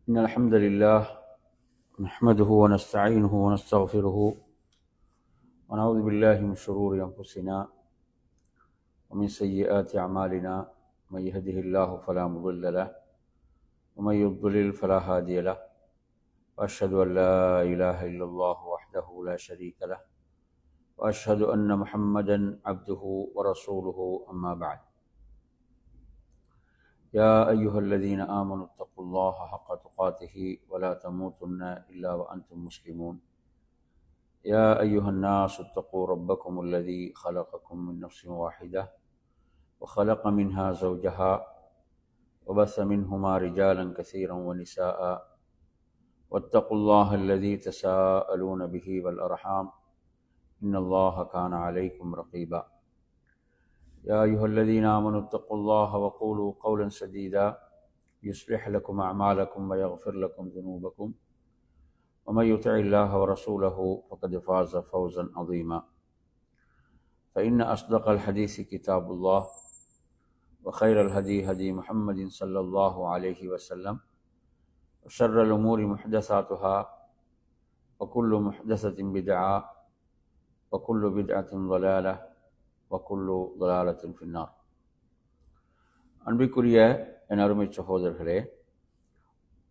إن الحمد لله نحمده ونستعينه ونستغفره ونعوذ بالله من شرور أنفسنا ومن سيئات أعمالنا من يهده الله فلا مضل له ومن يضلل فلا هادي له وأشهد أن لا إله إلا الله وحده لا شريك له وأشهد أن محمدا عبده ورسوله أما بعد يا أيها الذين آمنوا اتقوا الله حق تقاته ولا تموتن إلا وأنتم مسلمون يا أيها الناس اتقوا ربكم الذي خلقكم من نفس واحدة وخلق منها زوجها وبث منهما رجالا كثيرا ونساء واتقوا الله الذي تساءلون به والأرحام إن الله كان عليكم رقيبا يا أيها الذين آمنوا اتقوا الله وقولوا قولا سديدا يصلح لكم أعمالكم ويغفر لكم ذنوبكم ومن يطع الله ورسوله فقد فاز فوزا عظيما فإن أصدق الحديث كتاب الله وخير الهدي هدي محمد صلى الله عليه وسلم وشر الأمور محدثاتها وكل محدثة بدعة وكل بدعة ضلالة وكل ضلالة في النار. அன்பிற்குரிய என் அருமை சகோதரர்களே,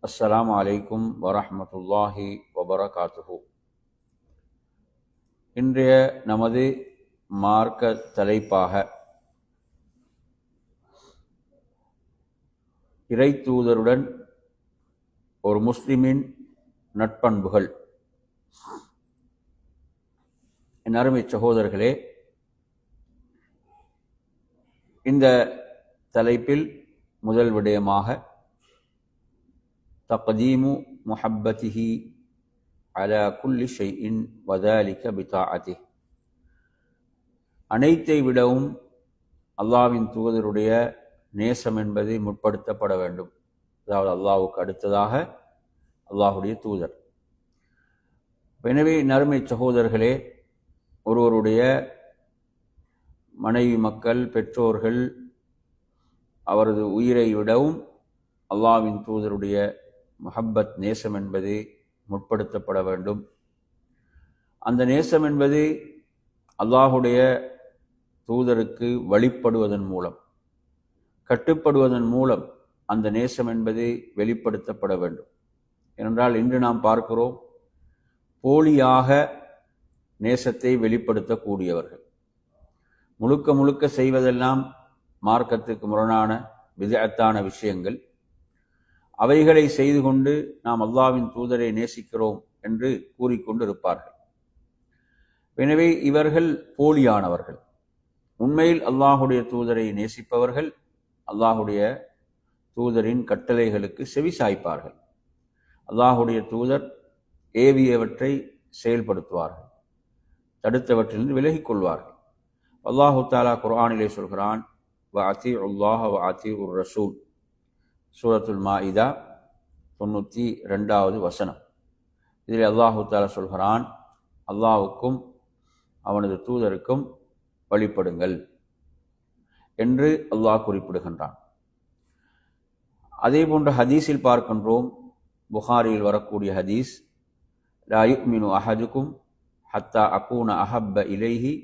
அஸ்ஸலாமு அலைக்கும் வரஹ்மத்துல்லாஹி வபரகாத்துஹு. இன்றைய நமது மார்க்க தலைப்பாக இறை தூதருடன் ஒரு முஸ்லிமின் நட்பண்புகள். என் அருமை சகோதரர்களே, இந்த தலைப்பில் முதல் விடயமாக தக்தீமு முஹப்பதிஹி அலா குல்லி ஷைஇன் வதாலிக பிதாஅதிஹ். அனைத்தை விடவும் அல்லாஹ்வின் தூதருடைய நேசம் என்பது முற்படுத்தப்பட வேண்டும். அதாவது அல்லாஹ்வுக்கு அடுத்ததாக அல்லாஹ்வுடைய தூதர். எனவே நறுமை சகோதரர்களே, ஒருவருடைய மனைவி மக்கள் பெற்றோர்கள் அவரது உயிரை விடவும் அல்லாஹ்வின் தூதருடைய முஹப்பத் நேசம் என்பது முற்படுத்தப்பட வேண்டும். அந்த நேசம் என்பது அல்லாஹுடைய தூதருக்கு வழிபடுவதன் மூலம், கட்டுப்படுவதன் மூலம் அந்த நேசம் என்பது வெளிப்படுத்தப்பட வேண்டும். ஏனென்றால் இன்று நாம் பார்க்கிறோம், போலியாக நேசத்தை வெளிப்படுத்தக்கூடியவர்கள். முழுக்க முழுக்க செய்வதெல்லாம் மார்க்கத்துக்கு முரணான பிதஅத்தான விஷயங்கள். அவைகளை செய்து கொண்டு நாம் அல்லாஹ்வின் தூதரை நேசிக்கிறோம் என்று கூறிக்கொண்டு இருப்பார்கள். எனவே இவர்கள் போலியானவர்கள். உண்மையில் அல்லாஹுடைய தூதரை நேசிப்பவர்கள் அல்லாஹுடைய தூதரின் கட்டளைகளுக்கு செவி சாய்ப்பார்கள். அல்லாஹுடைய தூதர் ஏவியவற்றை செயல்படுத்துவார்கள், தடுத்தவற்றிலிருந்து விலகிக் கொள்வார்கள். அல்லாஹு தாலா குர்ஆனிலே சொல்கிறான், வஅதீஉல்லாஹ வஅதீஉர் ரசூல், சூரத்துல் மாஇதா 92வது வசனம். இதில் அல்லாஹு தாலா சொல்கிறான், அல்லாஹ்வுக்கும் அவனது தூதருக்கும் வழிபடுங்கள் என்று அல்லாஹ் குறிப்பிடுகின்றான். அதே போன்ற ஹதீஸில் பார்க்கின்றோம், புகாரியில் வரக்கூடிய ஹதீஸ், லா யுமினு அஹதுக்கும் ஹத்தா அகூன அஹப்ப இலைஹி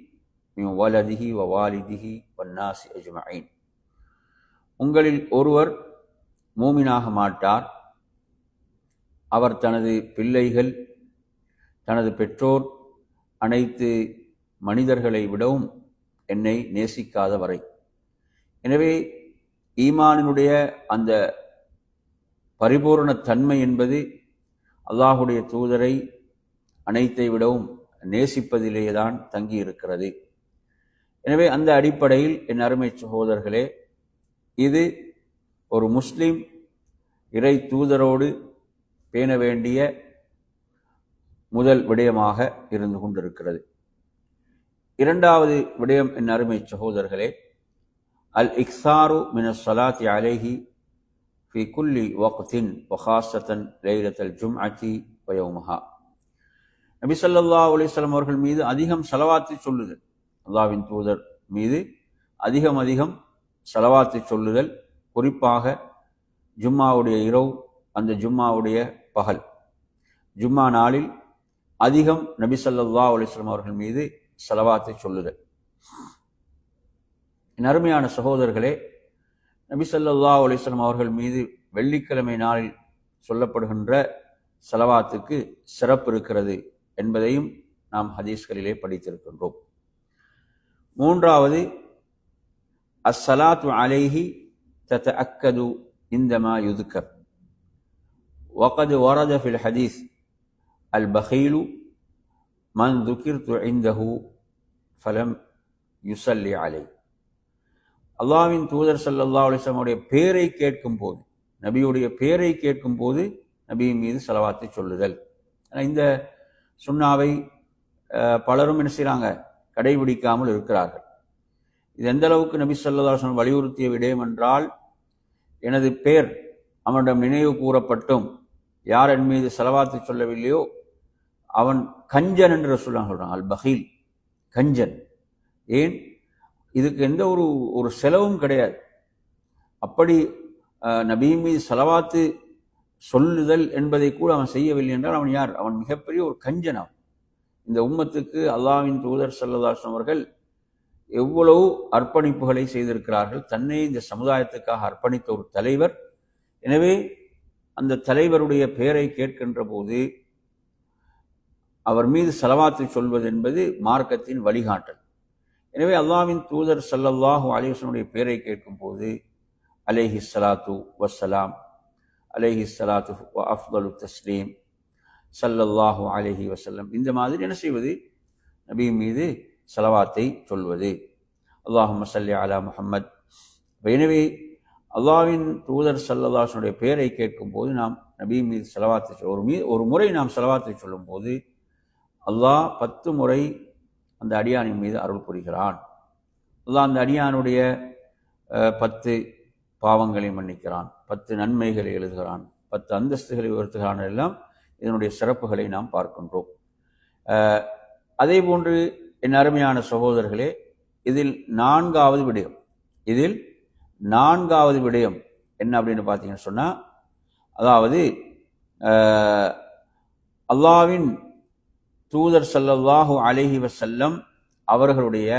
மின் வலதிஹி வ வாலிதிஹி வன்னாசி அஜ்மஈன். உங்களில் ஒருவர் மூமினாக மாட்டார், அவர் தனது பிள்ளைகள், தனது பெற்றோர், அனைத்து மனிதர்களை விடவும் என்னை நேசிக்காத வரை. எனவே ஈமானினுடைய அந்த பரிபூரண தன்மை என்பது அல்லாஹுடைய தூதரை அனைத்தை விடவும் நேசிப்பதிலேதான் தங்கி இருக்கிறது. எனவே அந்த அடிப்படையில் என் அருமை சகோதரர்களே, இது ஒரு முஸ்லிம் இறை தூதரோடு பேண வேண்டிய முதல் விடயமாக இருந்து கொண்டிருக்கிறது. இரண்டாவது விடயம் என் அருமை சகோதரர்களே, அல் இக்ஸாரு மினஸ் ஸலாத்தி அலைஹி ஃபி குல்லி வக்தின் வஹாஸத்தன் லைலத்தல் ஜும்அத்தி வ யௌமஹா. நபி ஸல்லல்லாஹு அலைஹி வஸல்லம் அவர்கள் மீது அதிகம் ஸலவாத்தை சொல்லுதல், அல்லாஹ்வின் தூதர் மீது அதிகம் ஸலவாத்தை சொல்லுதல், குறிப்பாக ஜும்மாவுடைய இரவு அந்த ஜும்மாவுடைய பகல். ஜும்மா நாளில் அதிகம் நபி ஸல்லல்லாஹு அலைஹி வஸல்லம் அவர்கள் மீது ஸலவாத்தை சொல்லுதல். என் அருமையான சகோதரர்களே, நபி ஸல்லல்லாஹு அலைஹி வஸல்லம் அவர்கள் மீது வெள்ளிக்கிழமை நாளில் சொல்லப்படுகின்ற ஸலவாத்துக்கு சிறப்பு இருக்கிறது என்பதையும் நாம் ஹதீஸ்களிலே படித்திருக்கின்றோம். மூன்றாவது, அஸ்ஸலாத்து அலைஹி ததஅக்கது இந்தமா யுذكر وقد ورد في الحديث البخيل من ذكرت عنده فلم يصلي عليه. அல்லாஹ்வின் தூதர் ஸல்லல்லாஹு அலைஹி வஸல்லம் உடைய பேரை கேட்கும் போது, நபியுடைய பேரை கேட்கும் போது நபியின் மீது ஸலவாத்தை சொல்லுதல். இந்த சுன்னாவை பலரும் என்ன செய்றாங்க, கடைபிடிக்காமல் இருக்கிறார்கள். இது எந்த அளவுக்கு நபி ஸல்லல்லாஹு அலைஹி வஸல்லம் வலியுறுத்திய விடயம் என்றால், எனது பேர் அவனிடம் நினைவு கூறப்பட்டும் யார் என் மீது ஸலவாத்தை சொல்லவில்லையோ அவன் கஞ்சன் என்று ரசூலுல்லாஹ் சொல்றாங்க. அல் பகீல், கஞ்சன். ஏன்? இதுக்கு எந்த ஒரு செலவும் கிடையாது. அப்படி நபியின் மீது ஸலவாத்து சொல்லுதல் என்பதை கூட அவன் செய்யவில்லை என்றால் அவன் யார்? அவன் மிகப்பெரிய ஒரு கஞ்சன். அவன் இந்த உம்மத்துக்கு அல்லாஹ்வின் தூதர் ஸல்லல்லாஹு அலைஹி வஸல்லம் அவர்கள் எவ்வளவு அர்ப்பணிப்புகளை செய்திருக்கிறார்கள். தன்னை இந்த சமுதாயத்துக்காக அர்ப்பணித்த ஒரு தலைவர். எனவே அந்த தலைவருடைய பெயரை கேட்கின்ற போது அவர் மீது ஸலவாத்தை சொல்வது என்பது மார்க்கத்தின் வழிகாட்டல். எனவே அல்லாஹ்வின் தூதர் ஸல்லல்லாஹு அலைஹி வஸல்லம் பெயரை கேட்கும் போது அலைஹி ஸலாத்து வஸ்ஸலாம், அலைஹி ஸலாத்து வ அஃதலு தஸ்லீம், ஸல்லல்லாஹு அலைஹி வஸல்லம், இந்த மாதிரி என்ன செய்வது? நபி மீது ஸலவாத்தை சொல்வது. அல்லாஹும்ம ஸல்லி அலா முஹம்மத். எனவே அல்லாஹ்வின் தூதர் ஸல்லல்லாஹு அலைஹி வஸல்லம் பெயரை கேட்கும் போது நாம் நபி மீது ஸலவாத்தை ஒரு முறை நாம் ஸலவாத்தை சொல்லும் போது அல்லாஹ் 10 முறை அந்த அடியானின் மீது அருள் புரிகிறான். அல்லாஹ் அந்த அடியானுடைய 10 பாவங்களை மன்னிக்கிறான், 10 நன்மைகளை எழுதுகிறான், 10 அந்தஸ்துகளை உயர்த்துகிறான். எல்லாம் இதனுடைய சிறப்புகளை நாம் பார்க்கின்றோம். அதே போன்று என் அருமையான சகோதரர்களே, இதில் நான்காவது விடயம் என்ன அப்படின்னு பார்த்தீங்கன்னு சொன்னா, அதாவது அல்லாஹ்வின் தூதர் ஸல்லல்லாஹு அலைஹி வஸல்லம் அவர்களுடைய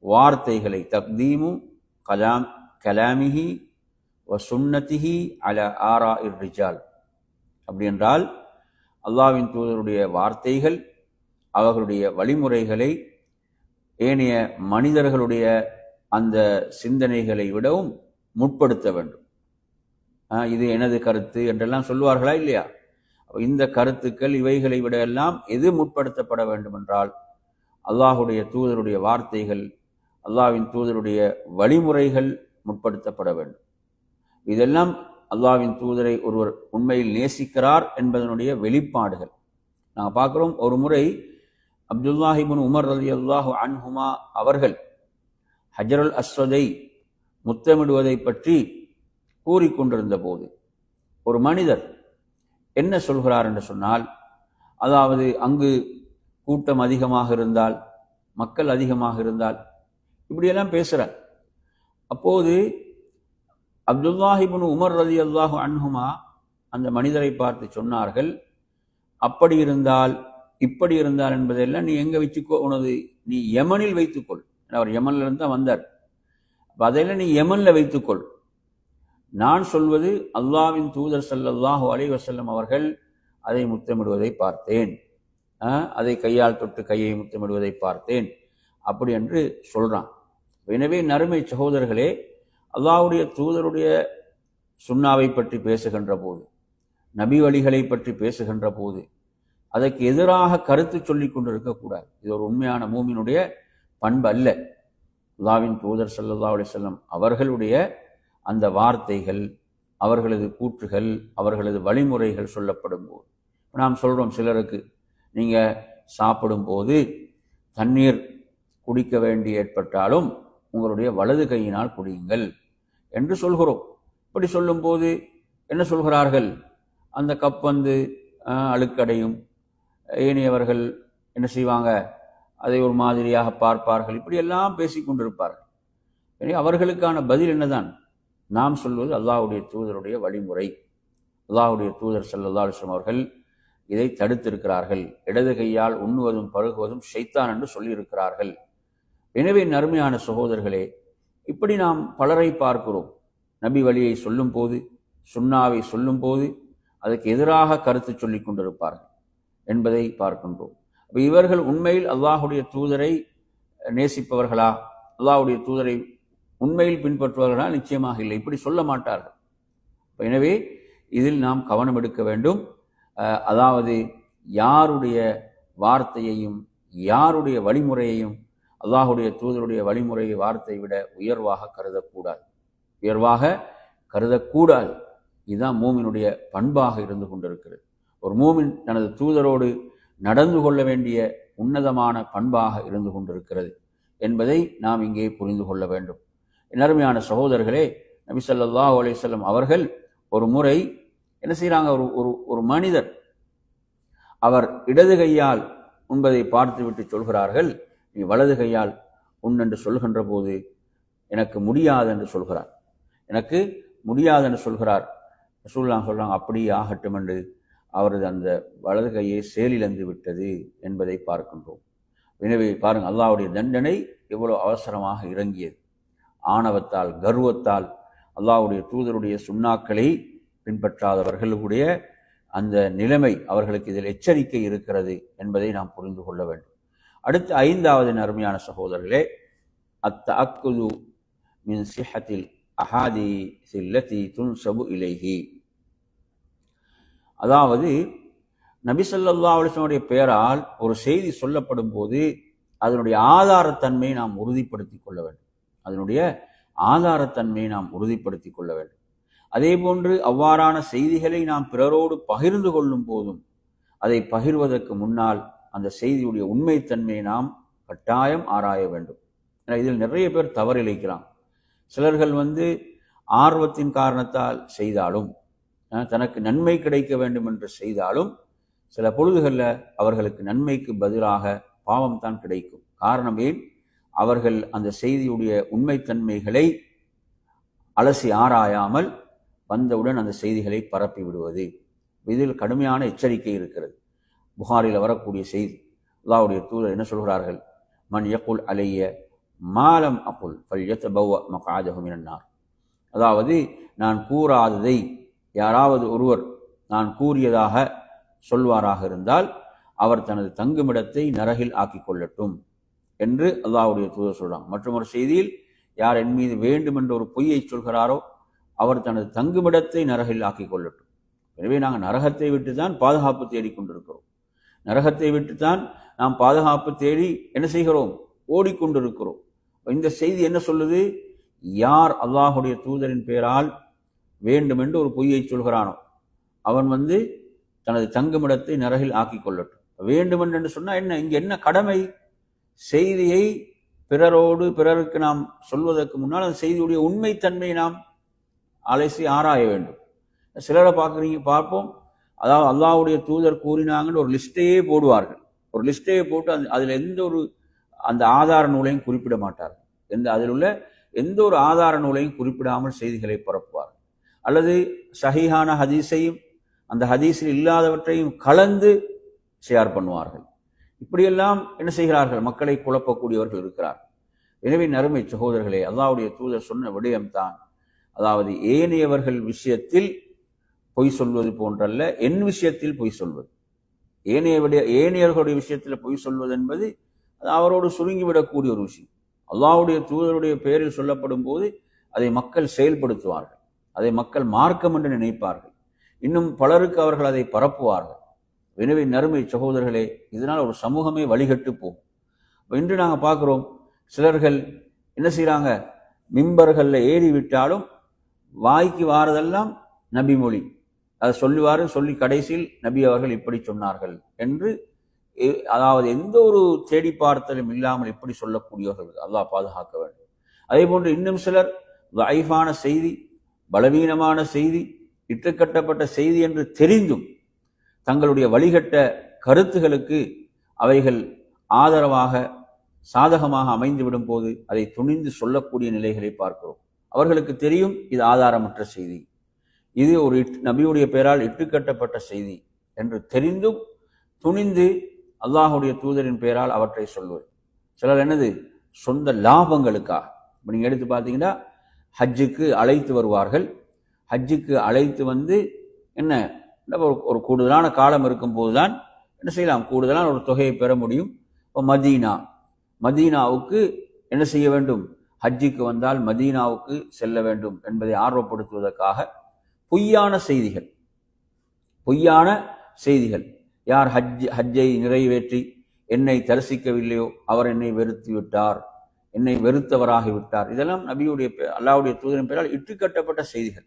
வார்த்தைகளை தக்தீமு கலாமிஹி வ சுன்னதிஹி அலா ஆராஇர் ரிஜால். அப்படி என்றால் அல்லாஹ்வின் தூதருடைய வார்த்தைகள், அவர்களுடைய வழிமுறைகளை ஏனைய மனிதர்களுடைய அந்த சிந்தனைகளை விடவும் முற்படுத்த வேண்டும். இது எனது கருத்து என்றெல்லாம் சொல்லுவார்களா இல்லையா? இந்த கருத்துக்கள் இவைகளை விட எல்லாம் எது முற்படுத்தப்பட வேண்டும் என்றால் அல்லாஹுடைய தூதருடைய வார்த்தைகள், அல்லாஹ்வின் தூதருடைய வழிமுறைகள் முற்படுத்தப்பட வேண்டும். இதெல்லாம் அல்லாஹ்வின் தூதரை ஒருவர் உண்மையில் நேசிக்கிறார் என்பதனுடைய வெளிப்பாடுகள். நாங்கள் பார்க்கிறோம், ஒரு முறை அப்துல்லாஹ் இப்னு உமர் ரலியல்லாஹு அன்ஹுமா அவர்கள் ஹஜ்ருல் அஸ்வதை முத்தமிடுவதை பற்றி கூறிக்கொண்டிருந்த போது ஒரு மனிதர் என்ன சொல்கிறார் என்று சொன்னால், அதாவது அங்கு கூட்டம் அதிகமாக இருந்தால், மக்கள் அதிகமாக இருந்தால் இப்படியெல்லாம் பேசுகிறார். அப்போது அப்துல்லாஹ் இப்னு உமர் ரலியல்லாஹு அன்ஹுமா அந்த மனிதரை பார்த்து சொன்னார்கள், அப்படி இருந்தால் இப்படி இருந்தால் என்பதெல்லாம் நீ எங்க வச்சுக்கோ, நீ யமனில் வைத்துக்கொள். அவர் யமன்ல இருந்து தான் வந்தார். அதையெல்லாம் நீ யமன்ல வைத்துக்கொள். நான் சொல்வது அல்லாஹ்வின் தூதர் ஸல்லல்லாஹு அலைஹி வஸல்லம் அவர்கள் அதை முத்தமிடுவதை பார்த்தேன், அதை கையால் தொட்டு கையை முத்தமிடுவதை பார்த்தேன், அப்படி என்று சொல்றான். எனவே நறுமை சகோதரர்களே, அல்லாஹ்வுடைய தூதருடைய சுன்னாவை பற்றி பேசுகின்ற போது, நபி வழிகளை பற்றி பேசுகின்ற போது அதற்கு எதிராக கருத்து சொல்லிக் கொண்டிருக்கக்கூடாது. இது ஒரு உண்மையான மூமினுடைய பண்பு அல்ல. அல்லாஹ்வின் தூதர் ஸல்லல்லாஹு அலைஹி வஸல்லம் அவர்களுடைய அந்த வார்த்தைகள், அவர்களது கூற்றுகள், அவர்களது வழிமுறைகள் சொல்லப்படும் போது நாம் சொல்றோம், சிலருக்கு நீங்க சாப்பிடும் போது தண்ணீர் குடிக்க வேண்டி ஏற்பட்டாலும் உங்களுடைய வலது கையினால் குடியுங்கள் என்று சொல்கிறோம். இப்படி சொல்லும் போது என்ன சொல்கிறார்கள்? அந்த கப் அழுக்கடையும், ஏனையவர்கள் என்ன செய்வாங்க, அதை ஒரு மாதிரியாக பார்ப்பார்கள், இப்படி எல்லாம் பேசிக்கொண்டிருப்பார்கள். எனவே அவர்களுக்கான பதில் என்னதான்? நாம் சொல்வது அல்லாஹ்வுடைய தூதருடைய வழிமுறை, அல்லாஹ்வுடைய தூதர் ஸல்லல்லாஹு அலைஹி வஸல்லம் அவர்கள் இதை தடுத்திருக்கிறார்கள். இடது கையால் உண்ணுவதும் பருகுவதும் ஷைத்தான் என்று சொல்லியிருக்கிறார்கள். எனவே நறுமையான சகோதரர்களே, இப்படி நாம் பலரை பார்க்கிறோம். நபி வழியை சொல்லும் போது, சுன்னாவை சொல்லும் போது அதற்கு எதிராக கருத்து சொல்லிக் கொண்டிருப்பார்கள் என்பதை பார்க்கின்றோம். இவர்கள் உண்மையில் அல்லாஹுடைய தூதரை நேசிப்பவர்களா, அல்லாஹுடைய தூதரை உண்மையில் பின்பற்றுவார்களா? நிச்சயமாக இல்லை. இப்படி சொல்ல மாட்டார்கள். எனவே இதில் நாம் கவனம் எடுக்க வேண்டும். அதாவது யாருடைய வார்த்தையையும் யாருடைய வழிமுறையையும் அல்லாஹுடைய தூதருடைய வழிமுறையை வார்த்தையை விட உயர்வாக கருதக்கூடாது. இதுதான் மூமினுடைய பண்பாக இருந்து கொண்டிருக்கிறது. ஒரு மூமின் தனது தூதரோடு நடந்து கொள்ள வேண்டிய உன்னதமான பண்பாக இருந்து கொண்டிருக்கிறது என்பதை நாம் இங்கே புரிந்து கொள்ள வேண்டும். அருமையான சகோதரர்களே, நபி ஸல்லல்லாஹு அலைஹி வஸல்லம் அவர்கள் ஒரு முறை என்ன செய்கிறாங்க, ஒரு மனிதர் அவர் இடது கையால் உண்பதை பார்த்துவிட்டு சொல்கிறார்கள், நீ வலது கையால் உண் என்று சொல்கின்ற போது எனக்கு முடியாது என்று சொல்கிறார். ரசூலுல்லாஹ் சொல்றாங்க, அப்படி ஆகட்டும் என்று அவரது அந்த வலது கையை செயலிழந்து விட்டது என்பதை பார்க்கின்றோம். எனவே பாருங்கள், அல்லாஹ்வுடைய தண்டனை எவ்வளவு அவசரமாக இறங்கியது. ஆணவத்தால், கர்வத்தால் அல்லாஹ்வுடைய தூதருடைய சுன்னாக்களை பின்பற்றாதவர்களுடைய அந்த நிலைமை, அவர்களுக்கு இதில் எச்சரிக்கை இருக்கிறது என்பதை நாம் புரிந்து கொள்ள வேண்டும். அடுத்து 5வது அருமையான சகோதரர்களே, அத்தஅக்குது மின் சிஹத்தில் அஹாதீஸ் அல்லதி துன்சபு இலைஹி. அதாவது நபி ஸல்லல்லாஹு அலைஹி வஸல்லம் உடைய பெயரால் ஒரு செய்தி சொல்லப்படும் போது அதனுடைய ஆதாரத்தன்மையை நாம் உறுதிப்படுத்திக் கொள்ள வேண்டும். அதே போன்று அவ்வாறான செய்திகளை நாம் பிறரோடு பகிர்ந்து கொள்ளும் போதும் அதை பகிர்வதற்கு முன்னால் அந்த செய்தியுடைய உண்மைத்தன்மையை நாம் கட்டாயம் ஆராய வேண்டும். இதில் நிறைய பேர் தவறிழைக்கிறாங்க. சிலர்கள் ஆர்வத்தின் காரணத்தால் செய்தாலும், தனக்கு நன்மை கிடைக்க வேண்டும் என்று செய்தாலும், சில பொழுதுகளில் அவர்களுக்கு நன்மைக்கு பதிலாக பாவம் தான் கிடைக்கும். காரணம் ஏன்? அவர்கள் அந்த செய்தியுடைய உண்மைத்தன்மைகளை அலசி ஆராயாமல் வந்தவுடன் அந்த செய்திகளை பரப்பி விடுவது. இதில் கடுமையான எச்சரிக்கை இருக்கிறது. புகாரில் வரக்கூடிய செய்தி, அல்லாஹ்வுடைய தூதர் என்ன சொல்கிறார்கள், மன் யகுல் அலைய மாலம் அகுல் ஃபல்யதபவ மக்அதஹு மினன் நார். அதாவது நான் கூறாததை யாராவது ஒருவர் நான் கூறியதாக சொல்வாராக இருந்தால் அவர் தனது தங்குமிடத்தை நரகில் ஆக்கிக் கொள்ளட்டும் என்று அல்லாஹ்வுடைய தூதர் சொல்றாங்க. மற்றொரு செய்தியில், யார் என் மீது வேண்டும் என்ற ஒரு பொய்யை சொல்கிறாரோ அவர் தனது தங்குமிடத்தை நரகில் ஆக்கிக் கொள்ளட்டும். எனவே நாங்கள் நரகத்தை விட்டு தான் பாதுகாப்பு தேடிக்கொண்டிருக்கிறோம். நரகத்தை விட்டுத்தான் நாம் பாதுகாப்பு தேடி என்ன செய்கிறோம்? ஓடிக்கொண்டிருக்கிறோம். இந்த செய்தி என்ன சொல்லுது? யார் அல்லாஹுடைய தூதரின் பெயரால் வேண்டும் என்று ஒரு பொய்யை சொல்கிறானோ அவன் தனது தங்குமிடத்தை நரகில் ஆக்கிக் கொள்ளட்டும். வேண்டும் என்று சொன்னா என்ன? இங்க என்ன கடமை? செய்தியை பிறருக்கு நாம் சொல்வதற்கு முன்னால் அந்த செய்தியுடைய உண்மைத்தன்மையை நாம் அலசி ஆராய வேண்டும். சிலரை பார்ப்போம், அதாவது அல்லாஹ்வுடைய தூதர் கூறினாங்கன்னு ஒரு லிஸ்டையே போடுவார்கள். ஒரு லிஸ்டையே போட்டு அதில் எந்த ஒரு அந்த ஆதார நூலையும் குறிப்பிட மாட்டார்கள். அதில் உள்ள எந்த ஒரு ஆதார நூலையும் குறிப்பிடாமல் செய்திகளை பரப்புவார்கள். அல்லது சஹீஹான ஹதீஸையும் அந்த ஹதீஸில் இல்லாதவற்றையும் கலந்து ஷேர் பண்ணுவார்கள். இப்படியெல்லாம் என்ன செய்கிறார்கள்? மக்களை குழப்பக்கூடியவர்கள் இருக்கிறார். எனவே நறுமை சகோதரர்களே, அல்லாஹ்வுடைய தூதர் சொன்ன விடயம்தான், அதாவது ஏனையவர்கள் விஷயத்தில் பொய் சொல்வது போன்றல்ல, என் விஷயத்தில் பொய் சொல்வது. ஏனையவர்களுடைய விஷயத்தில் பொய் சொல்வது என்பது அவரோடு சுருங்கிவிடக்கூடிய ஒரு விஷயம். அல்லாஹ்வுடைய தூதருடைய பெயரில் சொல்லப்படும் போது அதை மக்கள் செயல்படுத்துவார்கள், அதை மக்கள் மார்க்கம் என்று நினைப்பார்கள். இன்னும் பலருக்கு அவர்கள் அதை பரப்புவார்கள். எனவே நறுமை சகோதரர்களே, இதனால் ஒரு சமூகமே வழிகட்டு போகும். இன்று நாங்கள் பார்க்கிறோம், சிலர்கள் என்ன செய்யறாங்க, மிம்பர்களில் ஏறி விட்டாலும் வாய்க்கு வாரதெல்லாம் நபி மொழி, அதை சொல்லி கடைசியில் நபி அவர்கள் இப்படி சொன்னார்கள் என்று, அதாவது எந்த ஒரு தேடி பார்த்தலும் இல்லாமல் இப்படி சொல்லக்கூடியவர்கள் அல்லாஹ் பாதுகாக்க வேண்டும். அதே போன்று இன்னும் சிலர் லைஃபான செய்தி, பலவீனமான செய்தி, இட்டுக்கட்டப்பட்ட செய்தி என்று தெரிந்தும் தங்களுடைய வழிகட்ட கருத்துகளுக்கு அவைகள் ஆதரவாக சாதகமாக அமைந்துவிடும் போது அதை துணிந்து சொல்லக்கூடிய நிலைகளை பார்க்கிறோம். அவர்களுக்கு தெரியும் இது ஆதாரமற்ற செய்தி, இது ஒரு நபியுடைய பெயரால் இட்டுக்கட்டப்பட்ட செய்தி என்று தெரிந்தும் துணிந்து அல்லாஹுடைய தூதரின் பெயரால் அவற்றை சொல்வது. சிலர் என்னது சொந்த லாபங்களுக்காக. இப்போ நீங்கள் எடுத்து பார்த்தீங்கன்னா ஹஜ்ஜுக்கு அழைத்து வருவார்கள். ஹஜ்ஜுக்கு அழைத்து வந்து என்ன ஒரு கூடுதலான காலம் இருக்கும்போது தான் என்ன செய்யலாம், கூடுதலான ஒரு தொகையை பெற முடியும். இப்போ மதீனாவுக்கு என்ன செய்ய வேண்டும், ஹஜ்ஜுக்கு வந்தால் மதீனாவுக்கு செல்ல வேண்டும் என்பதை ஆர்வப்படுத்துவதற்காக பொய்யான செய்திகள் யார் ஹஜ்ஜை நிறைவேற்றி என்னை தரிசிக்கவில்லையோ அவர் என்னை வெறுத்து விட்டார், என்னை வெறுத்தவராகிவிட்டார். இதெல்லாம் நபியுடைய அல்லாஹ்வுடைய தூதரின் பெயரால் இட்டுக்கட்டப்பட்ட செய்திகள்.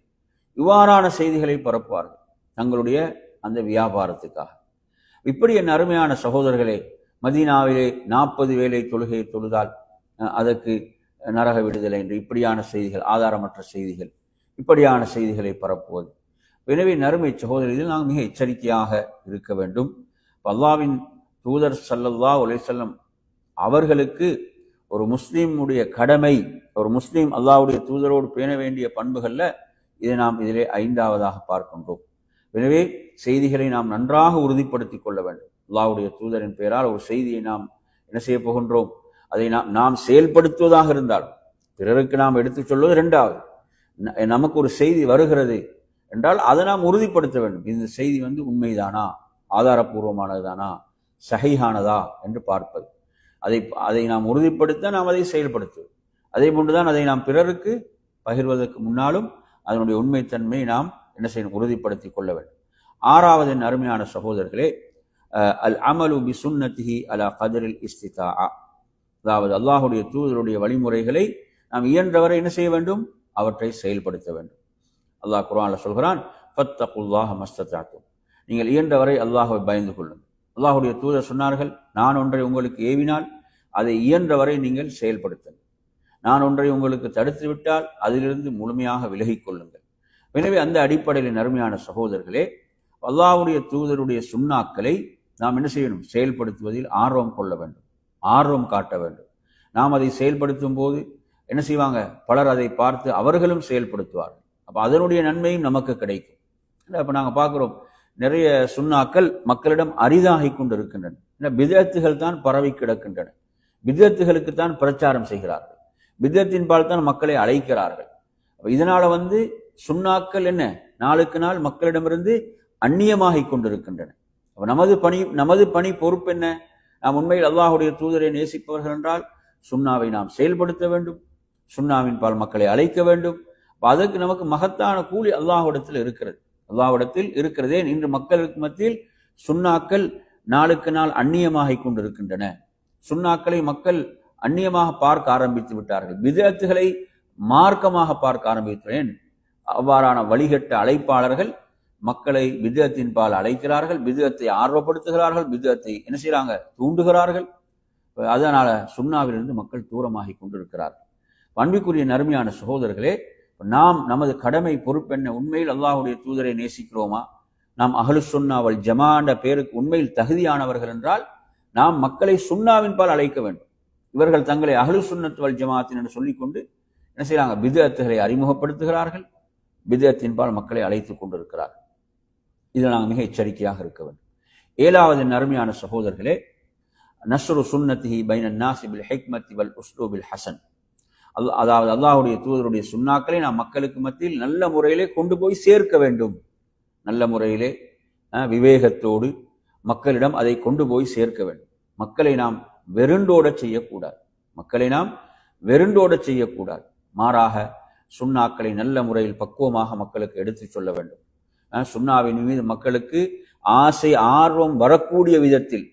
இவ்வாறான செய்திகளை பரப்புவார்கள் தங்களுடைய அந்த வியாபாரத்துக்காக. இப்படி என் அருமையான சகோதரர்களே, மதீனாவிலே 40 வேளை தொழுகையை தொழுதால் அதற்கு நரக விடுதலை என்று இப்படியான செய்திகள், ஆதாரமற்ற செய்திகள், இப்படியான செய்திகளை பரப்புவது. எனவே நறுமை சகோதரர்கள் நாங்கள் மிக எச்சரிக்கையாக இருக்க வேண்டும். அல்லாஹ்வின் தூதர் ஸல்லல்லாஹு அலைஹி வஸல்லம் அவர்களுக்கு ஒரு முஸ்லீமுடைய கடமை, ஒரு முஸ்லீம் அல்லாஹ்வுடைய தூதரோடு பேண வேண்டிய பண்புகள்ல இதை நாம் இதிலே 5ஆவதாக பார்க்கின்றோம். எனவே செய்திகளை நாம் நன்றாக உறுதிப்படுத்திக் கொள்ள வேண்டும். அல்லாஹ்வுடைய தூதரின் பெயரால் ஒரு செய்தியை நாம் என்ன செய்ய போகின்றோம், அதை நாம் செயல்படுத்துவதாக இருந்தாலும் பிறருக்கு நாம் எடுத்துச் சொல்வது 2வது. நமக்கு ஒரு செய்தி வருகிறது என்றால் அதை நாம் உறுதிப்படுத்த வேண்டும். இந்த செய்தி உண்மைதானா, ஆதாரபூர்வமானதுதானா, சஹீஹானதா என்று பார்ப்பது. அதை நாம் உறுதிப்படுத்த நாம் அதை செயல்படுத்துவது. அதே போன்றுதான் அதை நாம் பிறருக்கு பகிர்வதற்கு முன்னாலும் அதனுடைய உண்மைத்தன்மையை நாம் என்ன செய்யணும், உறுதிப்படுத்திக் கொள்ள வேண்டும். 6வது அருமையான சகோதரர்களே, அல் அமலு பி சுன்னத்திஹி அலா கதரில் இஸ்திதாஅ, அதாவது அல்லாஹுடைய தூதருடைய வழிமுறைகளை நாம் இயன்றவரை என்ன செய்ய வேண்டும், அவற்றை செயல்படுத்த வேண்டும். அல்லாஹ் குர்ஆன்ல சொல்கிறான், ஃபத்தகுல்லாஹ மஸ்ததஅதும், நீங்கள் இயன்றவரை அல்லாஹ்வை பயந்து கொள்ளுங்கள். அல்லாஹுடைய தூதர் சொன்னார்கள், நான் ஒன்றை உங்களுக்கு ஏவினால் அதை இயன்றவரை நீங்கள் செயல்படுத்துங்கள், நான் ஒன்றை உங்களுக்கு தடுத்து விட்டால் அதிலிருந்து முழுமையாக விலகிக் கொள்ளுங்கள். எனவே அந்த அடிப்படையில் அருமையான சகோதரர்களே, அல்லாஹ்வுடைய தூதருடைய சுன்னாக்களை நாம் என்ன செய்யணும், செயல்படுத்துவதில் ஆர்வம் கொள்ள வேண்டும், ஆர்வம் காட்ட வேண்டும். நாம் அதை செயல்படுத்தும் போது என்ன செய்வாங்க, பலர் அதை பார்த்து அவர்களும் செயல்படுத்துவார்கள். அப்போ அதனுடைய நன்மையும் நமக்கு கிடைக்கும். இப்போ நாங்கள் பார்க்குறோம், நிறைய சுன்னாக்கள் மக்களிடம் அரிதாகி கொண்டு இருக்கின்றன. பிதஅத்துகள் தான் பரவி கிடக்கின்றன. பிதஅத்துகளுக்கு தான் பிரச்சாரம் செய்கிறார்கள், பிதஅத்தின் பால் தான் மக்களை அழைக்கிறார்கள். இதனால சுன்னாக்கள் என்ன நாளுக்கு நாள் மக்களிடமிருந்து அந்நியமாகி கொண்டிருக்கின்றன. நமது பணி பொறுப்பு என்ன, நாம் உண்மையில் அல்லாஹுடைய தூதரை நேசிப்பவர்கள் என்றால் சுன்னாவை நாம் செயல்படுத்த வேண்டும், சுன்னாவின் பால் மக்களை அழைக்க வேண்டும். அதற்கு நமக்கு மகத்தான கூலி அல்லாஹ்விடத்தில் இருக்கிறது, அல்லாஹ்விடத்தில் இருக்கிறதே. இன்று மக்களுக்கு மத்தியில் சுன்னாக்கள் நாளுக்கு நாள் அந்நியமாகிக் கொண்டிருக்கின்றன. சுன்னாக்களை மக்கள் அந்நியமாக பார்க்க ஆரம்பித்து விட்டார்கள், பிதஅத்துகளை மார்க்கமாக பார்க்க ஆரம்பித்தேன். அவ்வாறான வழிகட்ட அழைப்பாளர்கள் மக்களை பிதஅத்தின் பால் அழைக்கிறார்கள், பிதஅத்தை ஆர்வப்படுத்துகிறார்கள், பிதஅத்தை என்ன செய்யறாங்க, தூண்டுகிறார்கள். அதனால சுன்னாவிலிருந்து மக்கள் தூரமாகி கொண்டிருக்கிறார்கள். அன்பிற்குரிய நறுமையான சகோதரர்களே, நாம் நமது கடமை பொறுப்பு என்ன, உண்மையில் அல்லாஹ்வுடைய தூதரை நேசிக்கிறோமா, நாம் அஹ்லுஸ் சுன்னா வல் ஜமாஅத் பேருக்கு உண்மையில் தகுதியானவர்கள் என்றால் நாம் மக்களை சுன்னாவின் பால் அழைக்க வேண்டும். இவர்கள் தங்களை அஹ்லுஸ் சுன்னத் வல் ஜமாஅத் என்று சொல்லிக்கொண்டு என்ன செய்யறாங்க, பிதஅத்துகளை அறிமுகப்படுத்துகிறார்கள், பிதஅத்தின் பால் மக்களை அழைத்துக் கொண்டிருக்கிறார்கள். இதில் நாங்கள் மிக எச்சரிக்கையாக இருக்க வேண்டும். 7வது அருமையான சகோதரர்களே, நஸ்ரு சுன்னத்திஹி பைனன் நாஸி பில் ஹிக்மத்தி வல் உஸ்லூபில் ஹசன், அதாவது அல்லாஹ்வுடைய தூதருடைய சுன்னாக்களை நாம் மக்களுக்கு மத்தியில் நல்ல முறையிலே கொண்டு போய் சேர்க்க வேண்டும். நல்ல முறையிலே விவேகத்தோடு மக்களிடம் அதை கொண்டு போய் சேர்க்க வேண்டும். மக்களை நாம் வெருண்டோட செய்யக்கூடாது, மாறாக சுன்னாக்களை நல்ல முறையில் பக்குவமாக மக்களுக்கு எடுத்துச் சொல்ல வேண்டும். சுன்னாவின் மீது மக்களுக்கு ஆசை ஆர்வம் வரக்கூடிய விதத்தில்,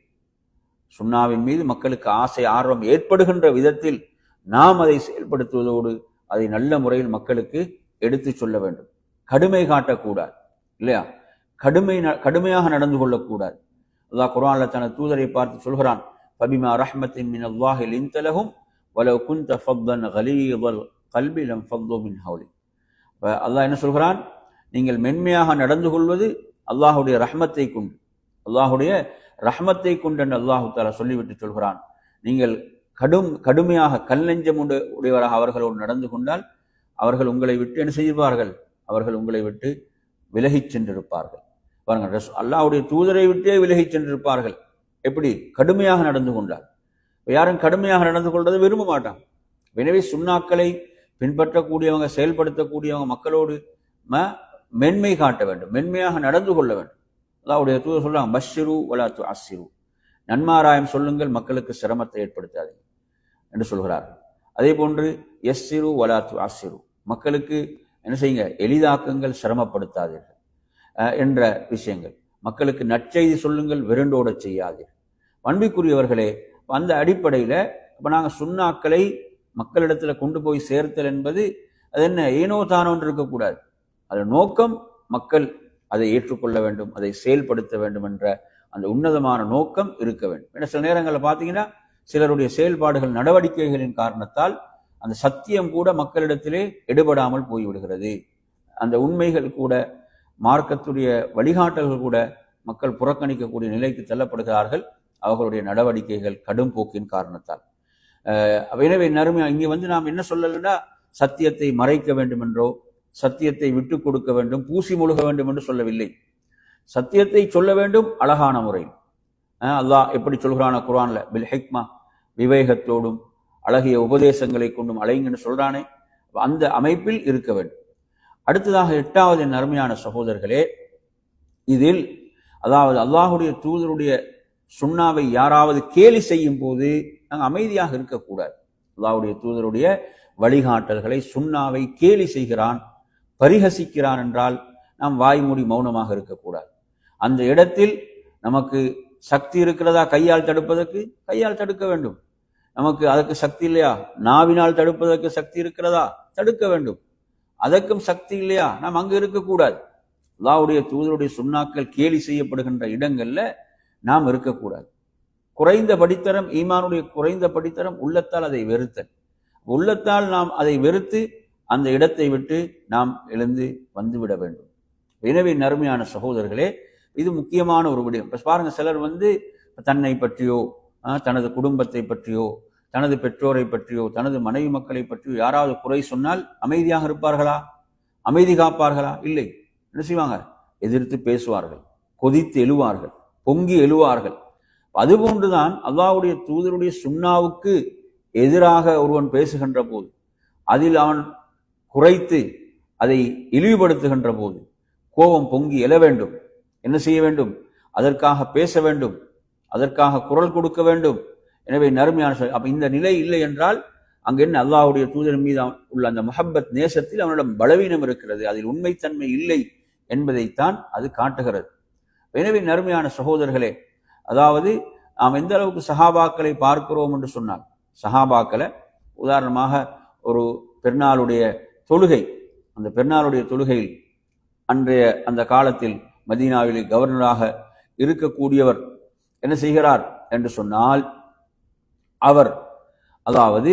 சுன்னாவின் மீது மக்களுக்கு ஆசை ஆர்வம் ஏற்படுகின்ற விதத்தில் நாம் அதை செயல்படுத்துவதோடு அதை நல்ல முறையில் மக்களுக்கு எடுத்து சொல்ல வேண்டும். கடுமை காட்டக்கூடாது, இல்லையா, கடுமையாக நடந்து கொள்ளக்கூடாது. அல்லாஹ் குர்ஆன்ல தனது தூதரை பார்த்து சொல்கிறான், ஃபபிமா ரஹ்மத்தின் மினல்லாஹி லின்த லஹும் வலவ் குன்த ஃபத்தன் கலீதல் கல்பி லம் ஃபத்து மின் ஹவ்லி. அல்லாஹ் என்ன சொல்கிறான், நீங்கள் மென்மையாக நடந்து கொள்வது அல்லாஹுடைய ரஹ்மத்தை கொண்டு, அல்லாஹுடைய ரஹ்மத்தை கொண்டு என்று அல்லாஹு தஆலா சொல்லிவிட்டு சொல்கிறான், நீங்கள் கடுமையாக கல்லெஞ்சம் உடையவராக அவர்களோடு நடந்து கொண்டால் அவர்கள் உங்களை விட்டு என்ன செய்வார்கள், அவர்கள் உங்களை விட்டு விலகிச் சென்றிருப்பார்கள். பாருங்க, அல்லாஹ்வுடைய தூதரை விட்டே விலகிச் சென்றிருப்பார்கள். எப்படி? கடுமையாக நடந்து கொண்டார். யாரும் கடுமையாக நடந்து கொள்றதை விரும்ப மாட்டாங்க. எனவே சுன்னாக்களை பின்பற்றக்கூடியவங்க, செயல்படுத்தக்கூடியவங்க மக்களோடு மென்மை காட்ட வேண்டும், மென்மையாக நடந்து கொள்ள வேண்டும். அல்லாஹ்வுடைய தூதர் சொல்றாங்க, பஷ்ஷிரு வலா துஅஸ்ஸிரு, நன்மாராயம் சொல்லுங்கள், மக்களுக்கு சிரமத்தை ஏற்படுத்தாதீங்க என்று சொல்கிறார்கள். அதே போன்று யஸ்ஸிரு வலா துஅஸ்ஸிரு, மக்களுக்கு என்ன செய்யுங்க, எளிதாக்குங்கள், சிரமப்படுத்தாதீர்கள் என்ற விஷயங்கள். மக்களுக்கு நற்செய்தி சொல்லுங்கள், விரண்டோட செய்யாதீர்கள். அன்பிற்குரியவர்களே, அந்த அடிப்படையில் இப்போ நாங்கள் சுன்னாக்களை மக்களிடத்தில் கொண்டு போய் சேர்த்தல் என்பது அது என்ன ஏனோ தானோன்று இருக்கக்கூடாது. அதன் நோக்கம் மக்கள் அதை ஏற்றுக்கொள்ள வேண்டும், அதை செயல்படுத்த வேண்டும் என்ற அந்த உன்னதமான நோக்கம் இருக்க வேண்டும். ஏன்னா சில நேரங்களில் பார்த்தீங்கன்னா சிலருடைய செயல்பாடுகள், நடவடிக்கைகளின் காரணத்தால் அந்த சத்தியம் கூட மக்களிடத்திலே எடுபடாமல் போய்விடுகிறது. அந்த உண்மைகள் கூட, மார்க்கத்துடைய வழிகாட்டல்கள் கூட மக்கள் புறக்கணிக்கக்கூடிய நிலைக்கு தள்ளப்படுகிறார்கள் அவர்களுடைய நடவடிக்கைகள், கடும் போக்கின் காரணத்தால். எனவே நறுமையா இங்கே நாம் என்ன சொல்லலைன்னா சத்தியத்தை மறைக்க வேண்டும் என்றோ, சத்தியத்தை விட்டு கொடுக்க வேண்டும், பூசி முழுக வேண்டும் என்று சொல்லவில்லை. சத்தியத்தை சொல்ல வேண்டும் அழகான முறையில். அல்லாஹ் எப்படி சொல்கிறான குர்ஆன்ல, பில் ஹிக்மா, விவேகத்தோடும் அழகிய உபதேசங்களை கொண்டும் அழைங்கன்னு சொல்றானே, அந்த அமைப்பில் இருக்க வேண்டும். அடுத்ததாக 8வது நறுமையான சகோதரர்களே, இதில் அதாவது அல்லாஹுடைய தூதருடைய சுன்னாவை யாராவது கேலி செய்யும் போது நாங்கள் அமைதியாக இருக்கக்கூடாது. அல்லாஹுடைய தூதருடைய வழிகாட்டல்களை, சுன்னாவை கேலி செய்கிறான், பரிகசிக்கிறான் என்றால் நாம் வாய்மூடி மௌனமாக இருக்கக்கூடாது. அந்த இடத்தில் நமக்கு சக்தி இருக்கிறதா கையால் தடுப்பதற்கு? கையால் தடுக்க வேண்டும். நமக்கு அதற்கு சக்தி இல்லையா? நாவினால் தடுப்பதற்கு சக்தி இருக்கிறதா? தடுக்க வேண்டும். அதற்கும் சக்தி இல்லையா? நாம் அங்கு இருக்கக்கூடாது. அல்லாஹ்வுடைய தூதருடைய சுன்னாக்கள் கேலி செய்யப்படுகின்ற இடங்கள்ல நாம் இருக்கக்கூடாது. குறைந்த படித்தரம், ஈமானுடைய குறைந்த படித்தரம் உள்ளத்தால் அதை வெறுத்தல். உள்ளத்தால் நாம் அதை வெறுத்து அந்த இடத்தை விட்டு நாம் எழுந்து வந்துவிட வேண்டும். எனவே நறுமையான சகோதரர்களே, இது முக்கியமான ஒரு விடயம். பாருங்க, சிலர் தன்னை பற்றியோ, தனது குடும்பத்தை பற்றியோ, தனது பெற்றோரை பற்றியோ, தனது மனைவி மக்களை பற்றியோ யாராவது குறை சொன்னால் அமைதியாக இருப்பார்களா? அமைதி காப்பார்களா? இல்லை. என்ன செய்வாங்க? எதிர்த்து பேசுவார்கள், கொதித்து எழுவார்கள், பொங்கி எழுவார்கள். அதுபோன்றுதான் அல்லாஹ்வுடைய தூதருடைய சுன்னாவுக்கு எதிராக ஒருவன் பேசுகின்ற போது, அதில் அவன் குறைத்து அதை இழிவுபடுத்துகின்ற போது கோபம் பொங்கி எழ வேண்டும். என்ன செய்ய வேண்டும்? அதற்காக பேச வேண்டும், அதற்காக குரல் கொடுக்க வேண்டும். எனவே நறுமையான அப்ப இந்த நிலை இல்லை என்றால் அங்கு என்ன? அல்லாஹ்வுடைய தூதரின் மீது உள்ள அந்த முஹப்பத், நேசத்தில் அவனிடம் பலவீனம் இருக்கிறது, அதில் உண்மைத்தன்மை இல்லை என்பதைத்தான் அது காட்டுகிறது. எனவே நறுமையான சகோதரர்களே, அதாவது நாம் எந்த அளவுக்கு சஹாபாக்களை பார்க்கிறோம் என்று சொன்னால், சஹாபாக்களை உதாரணமாக ஒரு பெருநாளுடைய தொழுகை, அந்த பெருநாளுடைய தொழுகையில் அன்றைய அந்த காலத்தில் மதீனாவிலே கவர்னராக இருக்கக்கூடியவர் என்ன செய்கிறார் என்று சொன்னால், அவர் அதாவது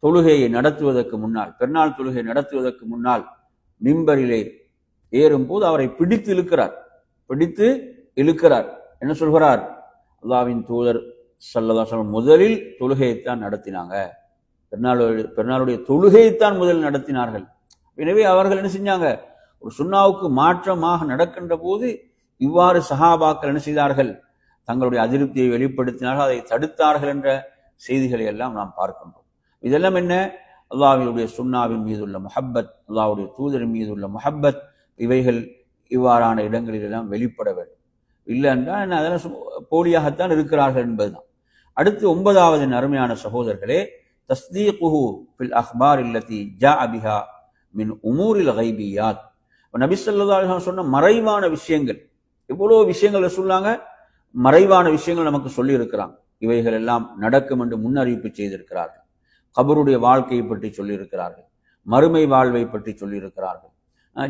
தொழுகையை நடத்துவதற்கு முன்னால், பெருநாள் தொழுகை நடத்துவதற்கு முன்னால் மிம்பரிலே ஏறும் போது அவரை பிடித்து இழுக்கிறார். என்ன சொல்கிறார்? அல்லாஹ்வின் தூதர் ஸல்லல்லாஹு அலைஹி வஸல்லம் முதலில் தொழுகையைத்தான் நடத்தினாங்க, பெருநாளுடைய தொழுகையைத்தான் முதலில் நடத்தினார்கள். எனவே அவர்கள் என்ன செஞ்சாங்க? ஒரு சுன்னாவுக்கு மாற்றமாக நடக்கின்ற போது இவ்வாறு சஹாபாக்கள் என்ன செய்தார்கள்? தங்களுடைய அதிருப்தியை வெளிப்படுத்தினார்கள், அதை தடுத்தார்கள் என்ற செய்திகளை எல்லாம் நாம் பார்க்கின்றோம். இதெல்லாம் என்ன? அல்லாஹ்வுடைய சுன்னாவின் மீது உள்ள முஹப்பத், அல்லாஹ்வுடைய தூதரின் மீது உள்ள முஹப்பத், இவைகள் இவ்வாறான இடங்களில் எல்லாம் வெளிப்பட வேண்டும். இல்லை என்றால் அதெல்லாம் போலியாகத்தான் இருக்கிறார்கள் என்பதுதான். அடுத்து 9வது அருமையான சகோதரர்களே, தஸ்தீகுஹு ஃபில் அஹ்பார் இல்லதி ஜாஅ பிஹா மின் உமூரில் கைபியாத். நபி ஸல்லல்லாஹு அலைஹி வஸல்லம் சொன்ன மறைவான விஷயங்கள், எவ்வளோ விஷயங்கள் சொல்லாங்க, மறைவான விஷயங்கள் நமக்கு சொல்லி இருக்கிறாங்க. இவைகள் எல்லாம் நடக்கும் என்று முன்னறிவிப்பு செய்திருக்கிறார்கள். கபருடைய வாழ்க்கையை பற்றி சொல்லியிருக்கிறார்கள், மறுமை வாழ்வை பற்றி சொல்லியிருக்கிறார்கள்,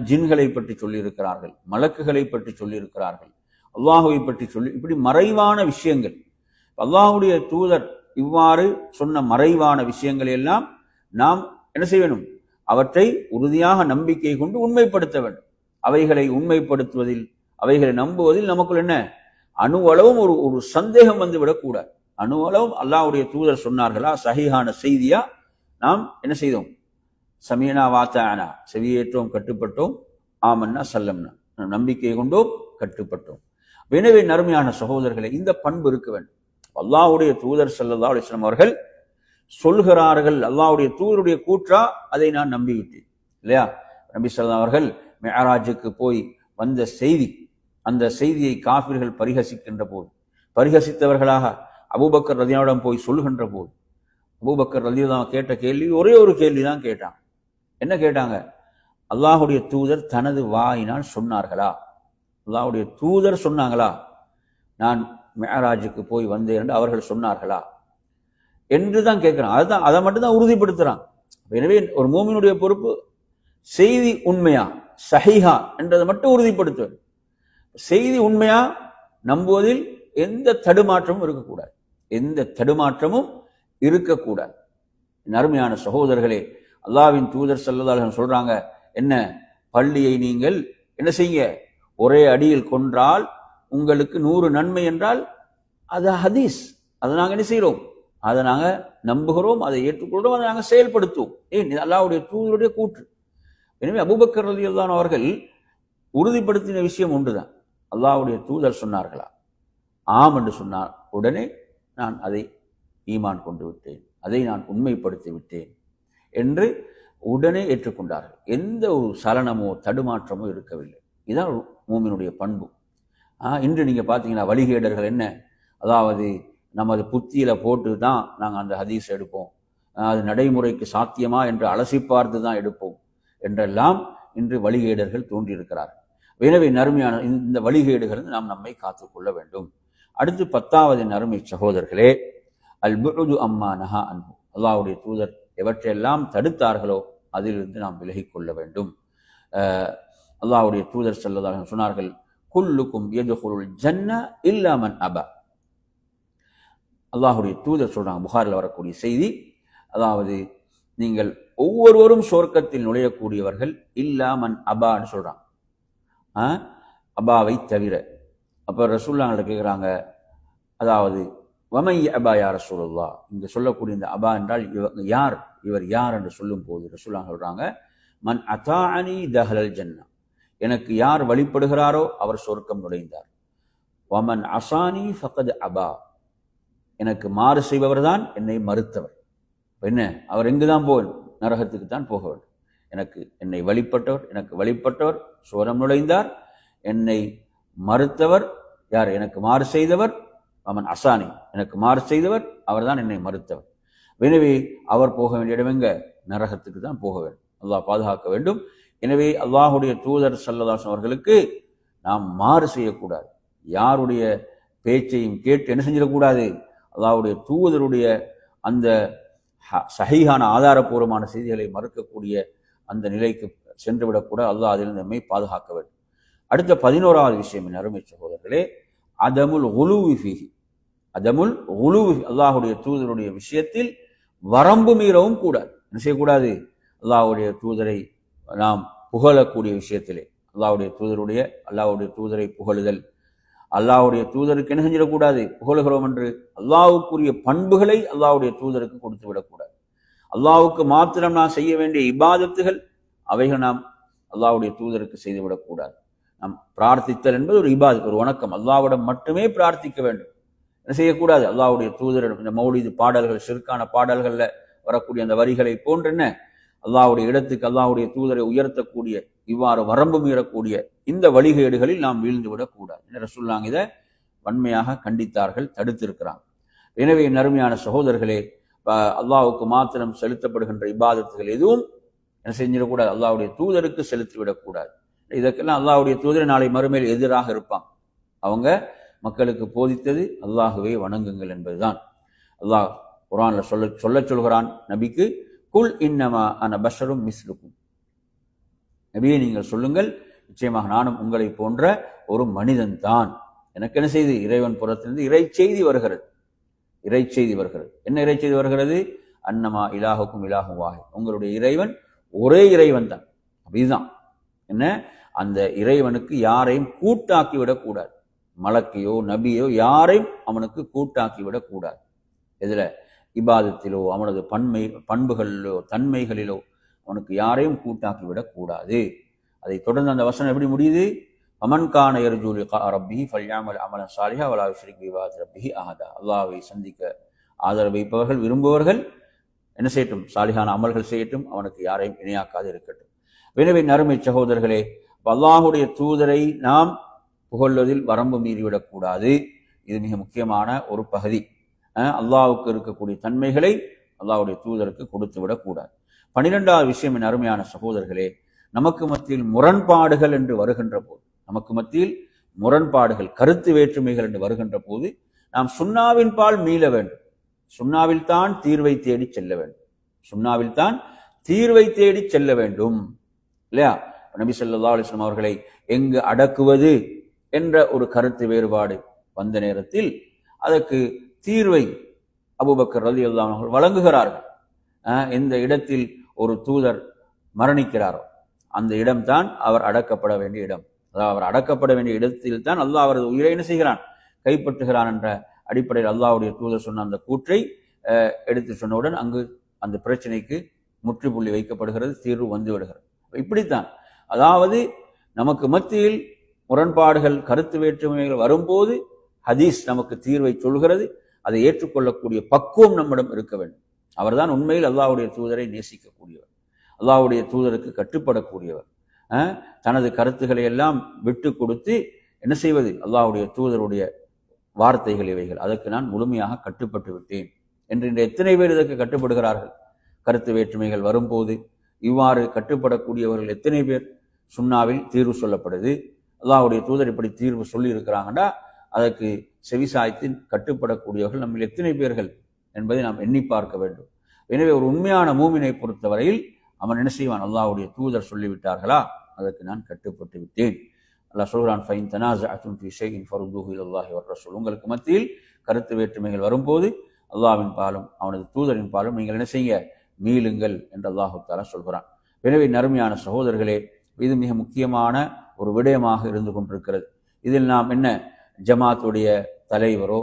ஜின்களை பற்றி சொல்லியிருக்கிறார்கள், மலக்குகளை பற்றி சொல்லியிருக்கிறார்கள், அல்லாஹுவை பற்றி சொல்லி, இப்படி மறைவான விஷயங்கள். அல்லாஹுடைய தூதர் இவ்வாறு சொன்ன மறைவான விஷயங்களை எல்லாம் நாம் என்ன செய்ய வேண்டும்? அவற்றை உறுதியாக நம்பிக்கை கொண்டு உண்மைப்படுத்த வேண்டும். அவைகளை உண்மைப்படுத்துவதில், அவைகளை நம்புவதில் நமக்குள் என்ன அணுவளவும் ஒரு சந்தேகம் வந்துவிடக்கூடாது. அணுவளவும் அல்லாஹ்வுடைய தூதர் சொன்னார்களா, சஹீஹான செய்தியா, நாம் என்ன செய்தோம்? சமீனா வாத்தானா, செவியேற்றோம், கட்டுப்பட்டோம், ஆமன்னா சல்லம்னா, நம்பிக்கை கொண்டோம், கட்டுப்பட்டோம். எனவே நறுமையான சகோதரர்களை இந்த பண்பு இருக்க வேண்டும். அல்லாஹ்வுடைய தூதர் ஸல்லல்லாஹு அலைஹி வஸல்லம் அவர்கள் சொல்கிறார்கள், அல்லாஹ்வுடைய தூதருடைய கூற்றா, அதை நான் நம்பிவிட்டேன் இல்லையா? நபி ஸல்லல்லாஹு அவர்கள் மிஅராஜுக்கு போய் வந்த செய்தி, அந்த செய்தியை காஃபிர்கள் பரிகசிக்கின்ற போது, பரிகசித்தவர்களாக அபூபக்கர் ரலியல்லாஹு போய் சொல்கின்ற போது, அபூபக்கர் ரலியல்லாஹு கேட்ட கேள்வி ஒரே ஒரு கேள்விதான் கேட்டாங்க. என்ன கேட்டாங்க? அல்லாஹ்வுடைய தூதர் தனது வாயினால் சொன்னார்களா? அல்லாஹ்வுடைய தூதர் சொன்னாங்களா நான் மிஅராஜுக்கு போய் வந்தேன் என்று அவர்கள் சொன்னார்களா என்று தான் கேட்கிறான். அதுதான், அதை மட்டும் தான் உறுதிப்படுத்துறான். எனவே ஒரு மூமினுடைய பொறுப்பு செய்தி உண்மையா சஹீஹா என்றதை மட்டும் உறுதிப்படுத்துவது. செய்தி உண்மையா நம்புவதில் எந்த தடுமாற்றமும் இருக்கக்கூடாது, எந்த தடுமாற்றமும் இருக்கக்கூடாது. அருமையான சகோதரர்களே, அல்லாஹ்வின் தூதர் ஸல்லல்லாஹு அலைஹி வஸல்லம் சொல்றாங்க, என்ன பள்ளியை நீங்கள் என்ன செய்ய, ஒரே அடியில் கொன்றால் உங்களுக்கு 100 நன்மை என்றால் அது ஹதீஸ். அதை நாங்கள் என்ன செய்கிறோம்? அதை நாங்கள் நம்புகிறோம், அதை ஏற்றுக்கொள்கிறோம், அதை நாங்கள் செயல்படுத்துவோம். ஏன்? அல்லாஹ்வுடைய தூதருடைய கூற்று. எனவே அபூபக்கர் ரலியல்லாஹு அவர்கள் உறுதிப்படுத்தின விஷயம் ஒன்றுதான், அல்லாஹ்வுடைய தூதர் சொன்னார்களா? ஆம் என்று சொன்னார் உடனே நான் அதை ஈமான் கொண்டு விட்டேன், அதை நான் உண்மைப்படுத்தி விட்டேன் என்று உடனே ஏற்றுக்கொண்டார்கள். எந்த ஒரு சலனமோ தடுமாற்றமோ இருக்கவில்லை. இதுதான் ஒரு மூமினுடைய பண்பு. இன்று நீங்க பார்த்தீங்கன்னா வழிகேடர்கள் என்ன, அதாவது நமது புத்தியில போட்டு தான் நாங்கள் அந்த ஹதீஸ் எடுப்போம், அது நடைமுறைக்கு சாத்தியமா என்று அலசி பார்த்து தான் எடுப்போம் என்றெல்லாம் இன்று வழிகேடர்கள் தோன்றியிருக்கிறார்கள். எனவே நறுமையான இந்த வழிகேடுகள் நாம் நம்மை காத்துக்கொள்ள வேண்டும். அடுத்து 10வது நறுமை சகோதரர்களே, அல் புஉது அம்மா நஹா அன்ஹு, அல்லாஹ்வுடைய தூதர் எவற்றையெல்லாம் தடுத்தார்களோ அதிலிருந்து நாம் விலகிக் கொள்ள வேண்டும். அல்லாஹ்வுடைய தூதர் ஸல்லல்லாஹு அலைஹி வஸல்லம் சொன்னார்கள், குல்லுக்கும் யதுகுலுல் ஜன்னah இல்லா மன் அபா. அல்லாஹ்வுடைய தூதர் சொல்றாங்க, புகாரில் வரக்கூடிய செய்தி, அதாவது நீங்கள் ஒவ்வொருவரும் சொர்க்கத்தில் நுழையக்கூடியவர்கள், இல்லா மன் அபான்னு சொல்றாங்க, அபாவை தவிர. அப்ப ரசூலுல்லாஹ் கேட்கிறாங்க, அதாவது வமை அபா யா ரசூலுல்லாஹ், இங்க சொல்லக்கூடிய இந்த அபா என்றால் யார், இவர் யார் என்று சொல்லும் போது ரசூலுல்லாஹ் சொல்றாங்க, மன் அதாஅனி தஹலல் ஜன்னah, எனக்கு யார் வழிபடுகிறாரோ அவர் சொர்க்கம் நுழைந்தார். வமன் அசானி ஃபகத் அபா, எனக்கு மாறு செய்பவர் தான் என்னை மறுத்தவர். என்ன, அவர் எங்குதான் போவேன்? நரகத்துக்கு தான் போக வேண்டும். என்னை வழிபட்டவர் சொர்க்கம் நுழைந்தார். என்னை மறுத்தவர் யார்? எனக்கு மாறு செய்தவர். அவன் அசானி, எனக்கு மாறு செய்தவர், அவர் தான் என்னை மறுத்தவர். எனவே அவர் போக வேண்டிய இடம் எங்க? நரகத்துக்கு தான் போக வேண்டும். அல்லாஹ் பாதுகாக்க வேண்டும். எனவே அல்லாஹ்வுடைய தூதர் ஸல்லல்லாஹு அலைஹி வஸல்லம் அவர்களுக்கு நாம் மாறு செய்யக்கூடாது. யாருடைய பேச்சையும் கேட்டு என்ன செஞ்சிடக்கூடாது? அல்லாஹ்வுடைய தூதருடைய அந்த சஹீஹான ஆதாரபூர்வமான செய்திகளை மறுக்கக்கூடிய அந்த நிலைக்கு சென்றுவிடக்கூடாது. அல்லாஹ் அதிலிருந்து நம்மை பாதுகாக்க வேண்டும். அடுத்த 11வது விஷயம் என் அருமை சகோதரர்களே, அதமுல் குலூவி ஃபீஹி, அதமுல் குலூவி, அல்லாஹ்வுடைய தூதருடைய விஷயத்தில் வரம்பு மீறவும் கூடாது. என்ன செய்யக்கூடாது? அல்லாஹ்வுடைய தூதரை நாம் புகழக்கூடிய விஷயத்திலே அல்லாஹ்வுடைய தூதரை புகழுதல், அல்லாஹ்வுடைய தூதருக்கு என்ன செஞ்சிடக்கூடாது? புகழுகிறோம் என்று அல்லாஹ்வுக்குரிய பண்புகளை அல்லாஹ்வுடைய தூதருக்கு கொடுத்து விடக்கூடாது. அல்லாஹ்வுக்கு மாத்திரம் நாம் செய்ய வேண்டிய இபாதத்துகள் அவைகள் நாம் அல்லாஹ்வுடைய தூதருக்கு செய்துவிடக்கூடாது. நாம் பிரார்த்தித்தல் என்பது ஒரு இபாதத், ஒரு வணக்கம். அல்லாஹ்விடம் மட்டுமே பிரார்த்திக்க வேண்டும். என்ன செய்யக்கூடாது? அல்லாஹ்வுடைய தூதரிடம் இந்த மௌலிது பாடல்கள், ஷிர்கான பாடல்கள்ல வரக்கூடிய அந்த வரிகளை போன்று என்ன, அல்லாஹ்வுடைய இடத்துக்கு அல்லாஹ்வுடைய தூதரை உயர்த்தக்கூடிய, இவ்வாறு வரம்பு மீறக்கூடிய இந்த வழிகேடுகளில் நாம் வீழ்ந்து விடக்கூடாது. ரசூலுல்லாஹ் இதை வன்மையாக கண்டித்தார்கள், தடுத்திருக்கிறாங்க. எனவே நறுமையான சகோதரர்களே, அல்லாஹ்வுக்கு மாத்திரம் செலுத்தப்படுகின்ற இபாதத்துகள் எதுவும் என்ன செஞ்சிடக்கூடாது? அல்லாஹ்வுடைய தூதருக்கு செலுத்திவிடக்கூடாது. இதற்கெல்லாம் அல்லாஹ்வுடைய தூதர் நாளை மறுமையில் எதிராக இருப்பாங்க. அவங்க மக்களுக்கு போதித்தது அல்லாஹ்வை வணங்குங்கள் என்பதுதான். அல்லாஹ் குர்ஆன்ல சொல்கிறான் நபிக்கு, குல் இன்னமா அன பஷரும் மிஸ்லுக்கும், நபியே நீங்கள் சொல்லுங்கள், நிச்சயமாக நானும் உங்களை போன்ற ஒரு மனிதன் தான். எனக்கு என்ன செய்து? இறைவன் புறத்திலிருந்து இறை செய்தி வருகிறது. என்ன இறை செய்தி வருகிறது? அன்னமா இலாஹுக்கும் இலாஹும் வாஹித், உங்களுடைய இறைவன் ஒரே இறைவன் தான். இதுதான் என்ன, அந்த இறைவனுக்கு யாரையும் கூட்டாக்கி விடக்கூடாது. மலக்கையோ நபியோ யாரையும் அவனுக்கு கூட்டாக்கி விடக்கூடாது. எதுல? இபாதத்திலோ அவனது பண்புகளிலோ தன்மைகளிலோ அவனுக்கு யாரையும் கூட்டாக்கி விடக்கூடாது. அதை தொடர்ந்து அந்த வசனம் எப்படி முடியுது? அமன் கான யர்ஜூ லிகா ரப்பிஹி ஃபல்யஅமல் அமலன் ஸாலிஹா வலா யுஷ்ரிக் பிஇபாதத்தி ரப்பிஹி அஹதா. அல்லாஹ்வை சந்திக்க ஆதரவு வைப்பவர்கள் விரும்புபவர்கள் என்ன செய்யட்டும்? சாலிஹான அமல்கள் செய்யட்டும், அவனுக்கு யாரையும் இணையாக்காது இருக்கட்டும். எனவே அருமை சகோதரர்களே, அல்லாஹுடைய தூதரை நாம் புகழ்வதில் வரம்பு மீறிவிடக்கூடாது. இது மிக முக்கியமான ஒரு பகுதி. அல்லாஹ்வுக்கு இருக்கக்கூடிய தன்மைகளை அல்லாஹ்வுடைய தூதருக்கு கொடுத்து விடக்கூடாது. 12வது விஷயம், என் அருமையான சகோதரர்களே, நமக்கு மத்தியில் முரண்பாடுகள் என்று வருகின்ற போது, நமக்கு மத்தியில் முரண்பாடுகள், கருத்து வேற்றுமைகள் என்று வருகின்ற போது நாம் சுன்னாவின் பால் மீள வேண்டும். சுன்னாவில் தான் தீர்வை தேடி செல்ல வேண்டும். சுன்னாவில் தான் தீர்வை தேடி செல்ல வேண்டும், இல்லையா? நபி ஸல்லல்லாஹு அலைஹி வஸல்லம் அவர்களை எங்கு அடக்குவது என்ற ஒரு கருத்து வேறுபாடு வந்த நேரத்தில் அதற்கு தீர்வை அபூபக்கர் ரலியல்லாஹு அன்ஹு வழங்குகிறார்கள். எந்த இடத்தில் ஒரு தூதர் மரணிக்கிறாரோ அந்த இடம்தான் அவர் அடக்கப்பட வேண்டிய இடம். அதாவது அவர் அடக்கப்பட வேண்டிய இடத்தில் தான் அல்லாஹ் அவரது உயிரை என்ன செய்கிறான்? கைப்பற்றுகிறான் என்ற அடிப்படையில் அல்லாஹ்வுடைய தூதர் சொன்ன அந்த கூற்றை எடுத்து சொன்னவுடன் அங்கு அந்த பிரச்சனைக்கு முற்றுப்புள்ளி வைக்கப்படுகிறது, தீர்வு வந்து விடுகிறது. இப்படித்தான், அதாவது நமக்கு மத்தியில் முரண்பாடுகள், கருத்து வேற்றுமைகள் வரும்போது ஹதீஸ் நமக்கு தீர்வை சொல்கிறது. அதை ஏற்றுக்கொள்ளக்கூடிய பக்குவம் நம்மிடம் இருக்க வேண்டும். அவர்தான் உண்மையில் அல்லாஹ்வுடைய தூதரை நேசிக்கக்கூடியவர், அல்லாஹ்வுடைய தூதருக்கு கட்டுப்படக்கூடியவர். தனது கருத்துக்களை எல்லாம் விட்டு கொடுத்து என்ன செய்வது? அல்லாஹ்வுடைய தூதருடைய வார்த்தைகள் இவைகள், அதற்கு நான் முழுமையாக கட்டுப்பட்டு விட்டேன் என்று இன்று எத்தனை பேர் இதற்கு கட்டுப்படுகிறார்கள்? கருத்து வேற்றுமைகள் வரும்போது இவ்வாறு கட்டுப்படக்கூடியவர்கள் எத்தனை பேர்? சுன்னாவில் தீர்வு சொல்லப்படுது, அல்லாஹ்வுடைய தூதர் இப்படி தீர்வு சொல்லி இருக்கிறாங்கன்னா அதற்கு செவிசாய்த்து கட்டுப்படக்கூடியவர்கள் நம்ம எத்தனை பேர்கள் என்பதை நாம் எண்ணி பார்க்க வேண்டும். எனவே ஒரு உண்மையான மூமினை பொறுத்தவரையில் அவன் என்ன செய்வான்? அல்லாஹ்வுடைய தூதர் சொல்லிவிட்டார்களா, அதற்கு நான் கட்டுப்பட்டு விட்டேன். அல்லாஹ் சொல்கிறான், ஃபைன் தனாஸஅதும் ஃபீ ஷைஇன் ஃபருதுஹு இலல்லாஹி வ ரசூல். உங்களுக்கு மத்தியில் கருத்து வேற்றுமைகள் வரும்போது அல்லாஹ்வின் பாலும் அவனது தூதரின் பாலும் நீங்கள் என்ன செய்ய? மீளுங்கள் என்று அல்லாஹு தஆலா சொல்கிறான். எனவே நறுமையான சகோதரர்களே, இது மிக முக்கியமான ஒரு விடயமாக இருந்து கொண்டிருக்கிறது. இதில் நாம் என்ன ஜமாத்துடைய தலைவரோ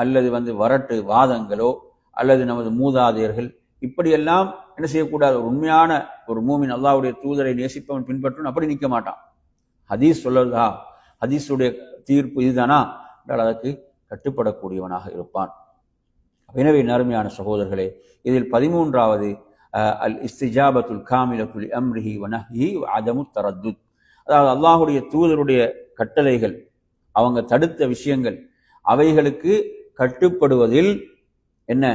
அல்லது வரட்டு வாதங்களோ அல்லது நமது மூதாதையர்கள் இப்படியெல்லாம் என்ன செய்யக்கூடாது? ஒரு உண்மையான ஒரு மூமின் அல்லாஹ்வுடைய தூதரை நேசிப்பவன் பின்பற்றணும், அப்படி நிற்க மாட்டான். ஹதீஸ் சொல்லதா, ஹதீஸுடைய தீர்ப்பு இதுதானா என்றால் அதற்கு கட்டுப்படக்கூடியவனாக இருப்பான். எனவே நறுமையான சகோதரர்களே, இதில் 13வது அல் இஸ்திஜாபத்துல் காமிலத்துல் அம்ரிஹி வ நஹ்யி வ அதமு தரத்துத். அதாவது அல்லாஹ்வுடைய தூதருடைய கட்டளைகள், அவங்க தடுத்த விஷயங்கள், அவைகளுக்கு கட்டுப்படுவதில் என்ன?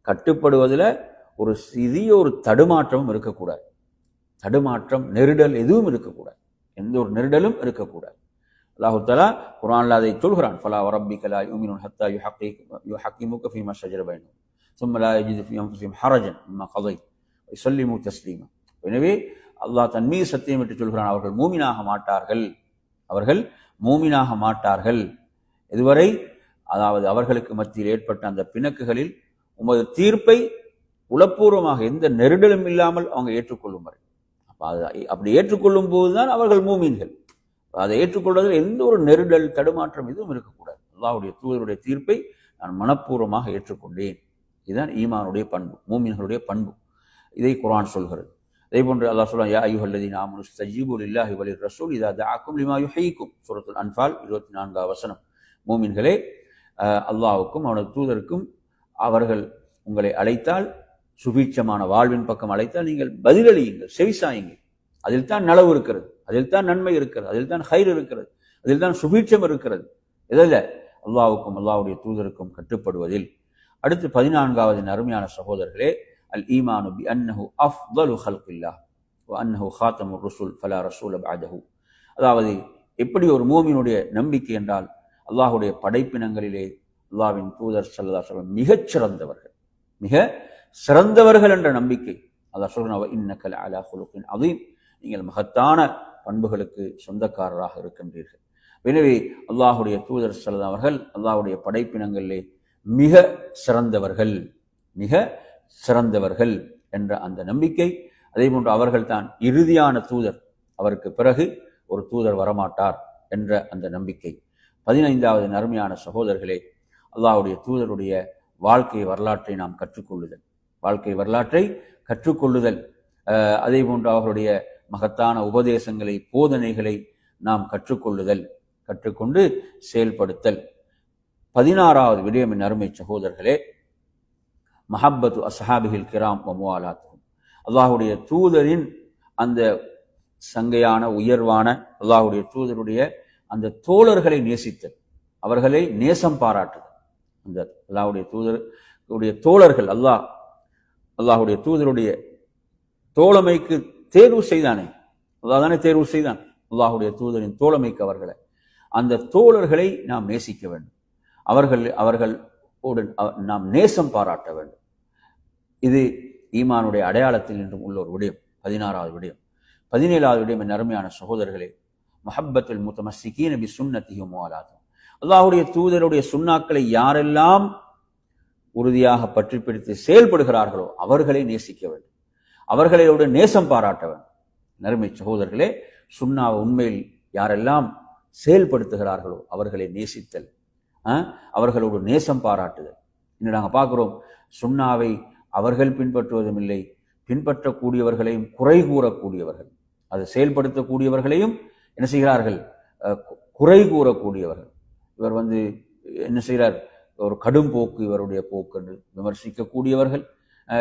கட்டுப்படுவதில் ஒரு சிறிய ஒரு தடுமாற்றமும் இருக்கக்கூடாது. தடுமாற்றம், நெருடல் எதுவும் இருக்கக்கூடாது. எந்த ஒரு நெருடலும் இருக்கக்கூடாது. அல்லாஹு தஆலா குர்ஆன்ல அதை சொல்கிறான், ஃபலா வரப்பிக லா யுமினூன ஹத்தா யுஹக்கிமுக ஃபீமா ஷஜர பைனஹும் ثم لا يجد في انفسهم حرجا مما قضيت ويسلموا تسليما. எனவே அல்லாஹ் தன் மீது சத்தியமிட்டு சொல்கிறான், அவர்கள் மூமினாக மாட்டார்கள், அவர்கள் மூமினாக மாட்டார்கள் இதுவரை, அதாவது அவர்களுக்கு மத்தியில் ஏற்பட்ட அந்த பிணக்குகளில் உமது தீர்ப்பை உளப்பூர்வமாக எந்த நெருடலும் இல்லாமல் அவங்க ஏற்றுக்கொள்ளும் வரை. அப்படி ஏற்றுக்கொள்ளும் போதுதான் அவர்கள் மூமீன்கள். அதை ஏற்றுக்கொள்வதில் எந்த ஒரு நெருடல், தடுமாற்றம் எதுவும் இருக்கக்கூடாது. அல்லாஹ்வுடைய தூதருடைய தீர்ப்பை நான் மனப்பூர்வமாக ஏற்றுக்கொண்டேன். இதுதான் ஈமானுடைய பண்பு, மூமின்களுடைய பண்பு. இதை குர்ஆன் சொல்கிறது. அதே போன்று அல்லாஹ் சொல்றான், யா அய்யுஹல்லதீன ஆமனு இஸ்தஜீபு லில்லாஹி வலிர் ரசூல் இதா தஆக்கும் லிமா யுஹ்யீக்கும். சூரத்துல் அன்ஃபால் 24வது வசனம். மூமின்களே, அல்லாஹ்வுக்கும் அவனது தூதருக்கும் அவர்கள் உங்களை அழைத்தால், சுபீட்சமான வாழ்வின் பக்கம் அழைத்தால் நீங்கள் பதிலளியுங்கள், செவிசாயுங்கள். அதில் தான் நலவு இருக்கிறது, அதில் தான் நன்மை இருக்கிறது, அதில் தான் ஹைர் இருக்கிறது, அதில் தான் சுபீட்சம் இருக்கிறது. இதில் அல்லாஹ்வுக்கும் அல்லாஹ்வுடைய தூதருக்கும் கட்டுப்படுவதில். அடுத்து 14வது அருமையான சகோதரர்களே, அல் ஈமானு பி அன்னஹு அஃதலு ஹல்கில்லாஹ் வ அன்னஹு ஹாத்தமுர் ருசுல் ஃபலா ரசூல பஅதஹு. அதாவது எப்படி ஒரு மூமினுடைய நம்பிக்கை என்றால், அல்லாஹ்வுடைய படைப்பினங்களிலே அல்லாஹ்வின் தூதர் ஸல்லல்லாஹு அலைஹி வஸல்லம் மிகச் சிறந்தவர்கள், மிக சிறந்தவர்கள் என்ற நம்பிக்கை. அல்லாஹ் சொல்றான், வ இன்னக லஅலா குலுகின் அதீம், நீங்கள் மகத்தான பண்புகளுக்கு சொந்தக்காரராக இருக்கின்றீர்கள். எனவே அல்லாஹ்வுடைய தூதர் ஸல்லல்லாஹு அவர்கள் அல்லாஹ்வுடைய படைப்பினங்களிலே மிக சிறந்தவர்கள், மிக சிறந்தவர்கள் என்ற அந்த நம்பிக்கை. அதே போன்று அவர்கள் தான் இறுதியான தூதர், அவருக்கு பிறகு ஒரு தூதர் வரமாட்டார் என்ற அந்த நம்பிக்கை. 15வது அருமையான சகோதரர்களே, அல்லாஹ்வுடைய தூதருடைய வாழ்க்கை வரலாற்றை நாம் கற்றுக்கொள்ளுதல், வாழ்க்கை வரலாற்றை கற்றுக்கொள்ளுதல். அதே போன்று அவர்களுடைய மகத்தான உபதேசங்களை, போதனைகளை நாம் கற்றுக்கொள்ளுதல், கற்றுக்கொண்டு செயல்படுத்தல். 16வது விடயம் என் அருமை சகோதரர்களே, மஹப்பத்து அஸ்ஹாபிஹில் கிராம் வ முவாலாத்துஹும். அல்லாஹ்வுடைய தூதரின் அந்த சங்கையான உயர்வான அல்லாஹ்வுடைய தூதருடைய அந்த தோழர்களை நேசித்தல், அவர்களை நேசம் பாராட்டுதல். அந்த அல்லாஹ்வுடைய தூதருடைய தோழர்கள் அல்லாஹ்வுடைய தூதருடைய தோழமைக்கு தேர்வு செய்தானே, அல்லாஹ் தானே தேர்வு செய்தான் அல்லாஹ்வுடைய தூதரின் தோழமைக்கு அவர்களை. அந்த தோழர்களை நாம் நேசிக்க வேண்டும், அவர்களோடு நாம் நேசம் பாராட்ட வேண்டும். இது ஈமானுடைய அடையாளத்தில் இன்றும் உள்ள ஒரு விடயம். 16வது விடயம். 17வது விடயம் என் அருமையான சகோதரர்களே, முஹப்பத்துல் முத்தமஸ்ஸிகீன பி சுன்னத்திஹி வ முவாலாத்துஹும். அல்லாஹ்வுடைய தூதருடைய சுன்னாக்களை யாரெல்லாம் உறுதியாக பற்றி பிடித்து செயல்படுகிறார்களோ அவர்களை நேசிக்க வேண்டும், அவர்களோடு நேசம் பாராட்ட வேண்டும். அருமை சகோதரர்களே, சுன்னாவை உண்மையில் யாரெல்லாம் செயல்படுத்துகிறார்களோ அவர்களை நேசித்தல், அவர்களோடு நேசம் பாராட்டுதல். இன்னும் நாங்கள் பார்க்கிறோம், சுன்னாவை அவர்கள் பின்பற்றுவதும் இல்லை, பின்பற்றக்கூடியவர்களையும் குறை கூறக்கூடியவர்கள், அதை செயல்படுத்தக்கூடியவர்களையும் என்ன செய்கிறார்கள், குறை கூறக்கூடியவர்கள். இவர் என்ன செய்கிறார், ஒரு கடும் போக்கு இவருடைய போக்கு என்று விமர்சிக்கக்கூடியவர்கள்.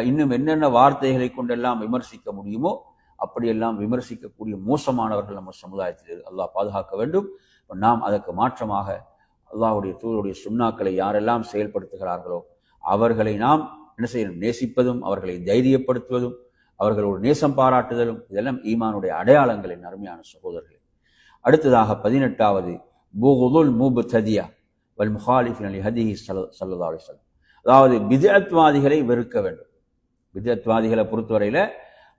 இன்னும் என்னென்ன வார்த்தைகளை கொண்டெல்லாம் விமர்சிக்க முடியுமோ அப்படியெல்லாம் விமர்சிக்கக்கூடிய மோசமானவர்கள் நம்ம சமுதாயத்தில் அல்லாஹ் பாதுகாக்க வேண்டும். நாம் அதற்கு மாற்றமாக அல்லாஹ்வுடைய தூதருடைய சுன்னாக்களை யாரெல்லாம் செயல்படுத்துகிறார்களோ அவர்களை நாம் என்ன செய்யணும், நேசிப்பதும் அவர்களை தைரியப்படுத்துவதும் அவர்களோடு நேசம் பாராட்டுதலும் இதெல்லாம் ஈமானுடைய அடையாளங்களின் அருமையான சகோதரர்களே. அடுத்ததாக 18வது புகுதுல் முப்ததியா வல் முஹாலிஃபின் லிஹதீஹி ஸல்லல்லாஹு அலைஹி வஸல்லம். அதாவது பித்அத்வாதிகளை வெறுக்க வேண்டும். பித்அத்வாதிகளை பொறுத்தவரையில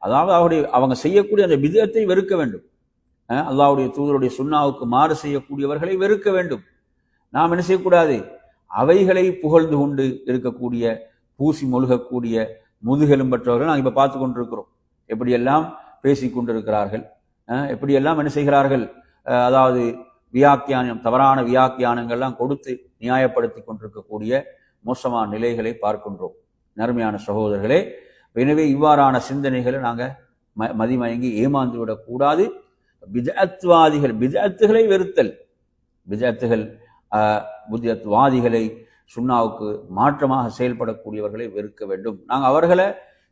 அதாவது அவங்க செய்யக்கூடிய அந்த பித்அத்தை வெறுக்க வேண்டும். அல்லாஹ்வுடைய தூதருடைய சுன்னாவுக்கு மாறு செய்யக்கூடியவர்களை வெறுக்க வேண்டும். நாம் என்ன செய்யக்கூடாது, அவைகளை புகழ்ந்து கொண்டு இருக்கக்கூடிய பூசி மொழுகக்கூடிய முதுகெலும்பற்றவர்கள் நாம் இப்ப பார்த்து கொண்டிருக்கிறோம். எப்படியெல்லாம் பேசி கொண்டிருக்கிறார்கள், எப்படியெல்லாம் என்ன செய்கிறார்கள், அதாவது வியாக்கியானம், தவறான வியாக்கியானங்கள்லாம் கொடுத்து நியாயப்படுத்தி கொண்டிருக்கக்கூடிய மோசமான நிலைகளை பார்க்கின்றோம். நறுமையான சகோதரர்களே, எனவே இவ்வாறான சிந்தனைகளை நாங்கள் மதிமயங்கி ஏமாந்து விடக்கூடாது. பித்அத்துகளை வெறுத்தல், பித்அத்வாதிகளை சுன்னாவுக்கு மாற்றமாக செயல்படக்கூடியவர்களை வெறுக்க வேண்டும். நாங்கள் அவர்களை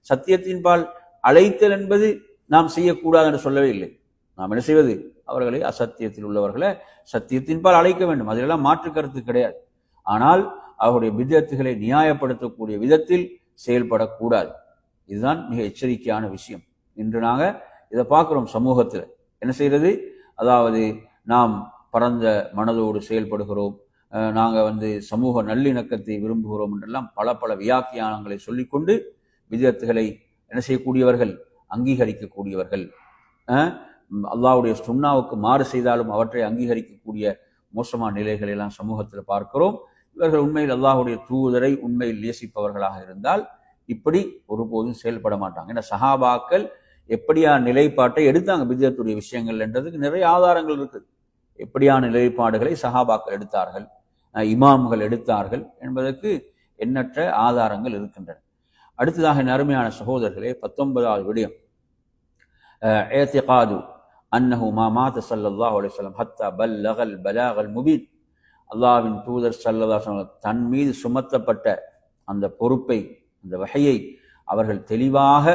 சத்தியத்தின்பால் அழைத்தல் என்பது நாம் செய்யக்கூடாது என்று சொல்லவே இல்லை. நாம் என்ன செய்வது, அவர்களை அசத்தியத்தில் உள்ளவர்களை சத்தியத்தின்பால் அழைக்க வேண்டும், அதிலெல்லாம் மாற்று கருத்து கிடையாது. ஆனால் அவருடைய பித்அத்துகளை நியாயப்படுத்தக்கூடிய விதத்தில் செயல்படக்கூடாது. இதுதான் மிக எச்சரிக்கையான விஷயம். இன்று நாங்கள் இதை பார்க்கிறோம் சமூகத்தில். என்ன செய்யறது, அதாவது நாம் பரந்த மனதோடு செயல்படுகிறோம், நாங்கள் சமூக நல்லிணக்கத்தை விரும்புகிறோம் என்றெல்லாம் பல பல வியாக்கியானங்களை சொல்லிக்கொண்டு பித்அத்துகளை என்ன செய்யக்கூடியவர்கள், அங்கீகரிக்கக்கூடியவர்கள். அல்லாஹ்வுடைய சுன்னாவுக்கு மாறு செய்தாலும் அவற்றை அங்கீகரிக்கக்கூடிய மோசமான நிலைகளை எல்லாம் சமூகத்தில் பார்க்கிறோம். இவர்கள் உண்மையில் அல்லாஹ்வுடைய தூதரை உண்மையில் நேசிப்பவர்களாக இருந்தால் இப்படி ஒருபோதும் செயல்பட மாட்டாங்க. ஏன்னா சஹாபாக்கள் எப்படியான நிலைப்பாட்டை எடுத்தாங்க பித்அத்துடைய விஷயங்கள் என்றதுக்கு நிறைய ஆதாரங்கள் இருக்குது. எப்படியான நிலைப்பாடுகளை சஹாபாக்கள் எடுத்தார்கள், இமாம்கள் எடுத்தார்கள் என்பதற்கு எண்ணற்ற ஆதாரங்கள் இருக்கின்றன. அடுத்ததாக அருமையான சகோதரர்களே, 19வது விடயம், இஅ்திகாது அன்னஹு மா மாத ஸல்லல்லாஹு அலைஹி வஸல்லம் ஹத்தா பல்லகல் பலாகல் முபீன். அல்லாஹ்வின் தூதர் ஸல்லல்லாஹு அலைஹி வஸல்லம் தன் மீது சுமத்தப்பட்ட அந்த பொறுப்பை, அந்த வஹையை அவர்கள் தெளிவாக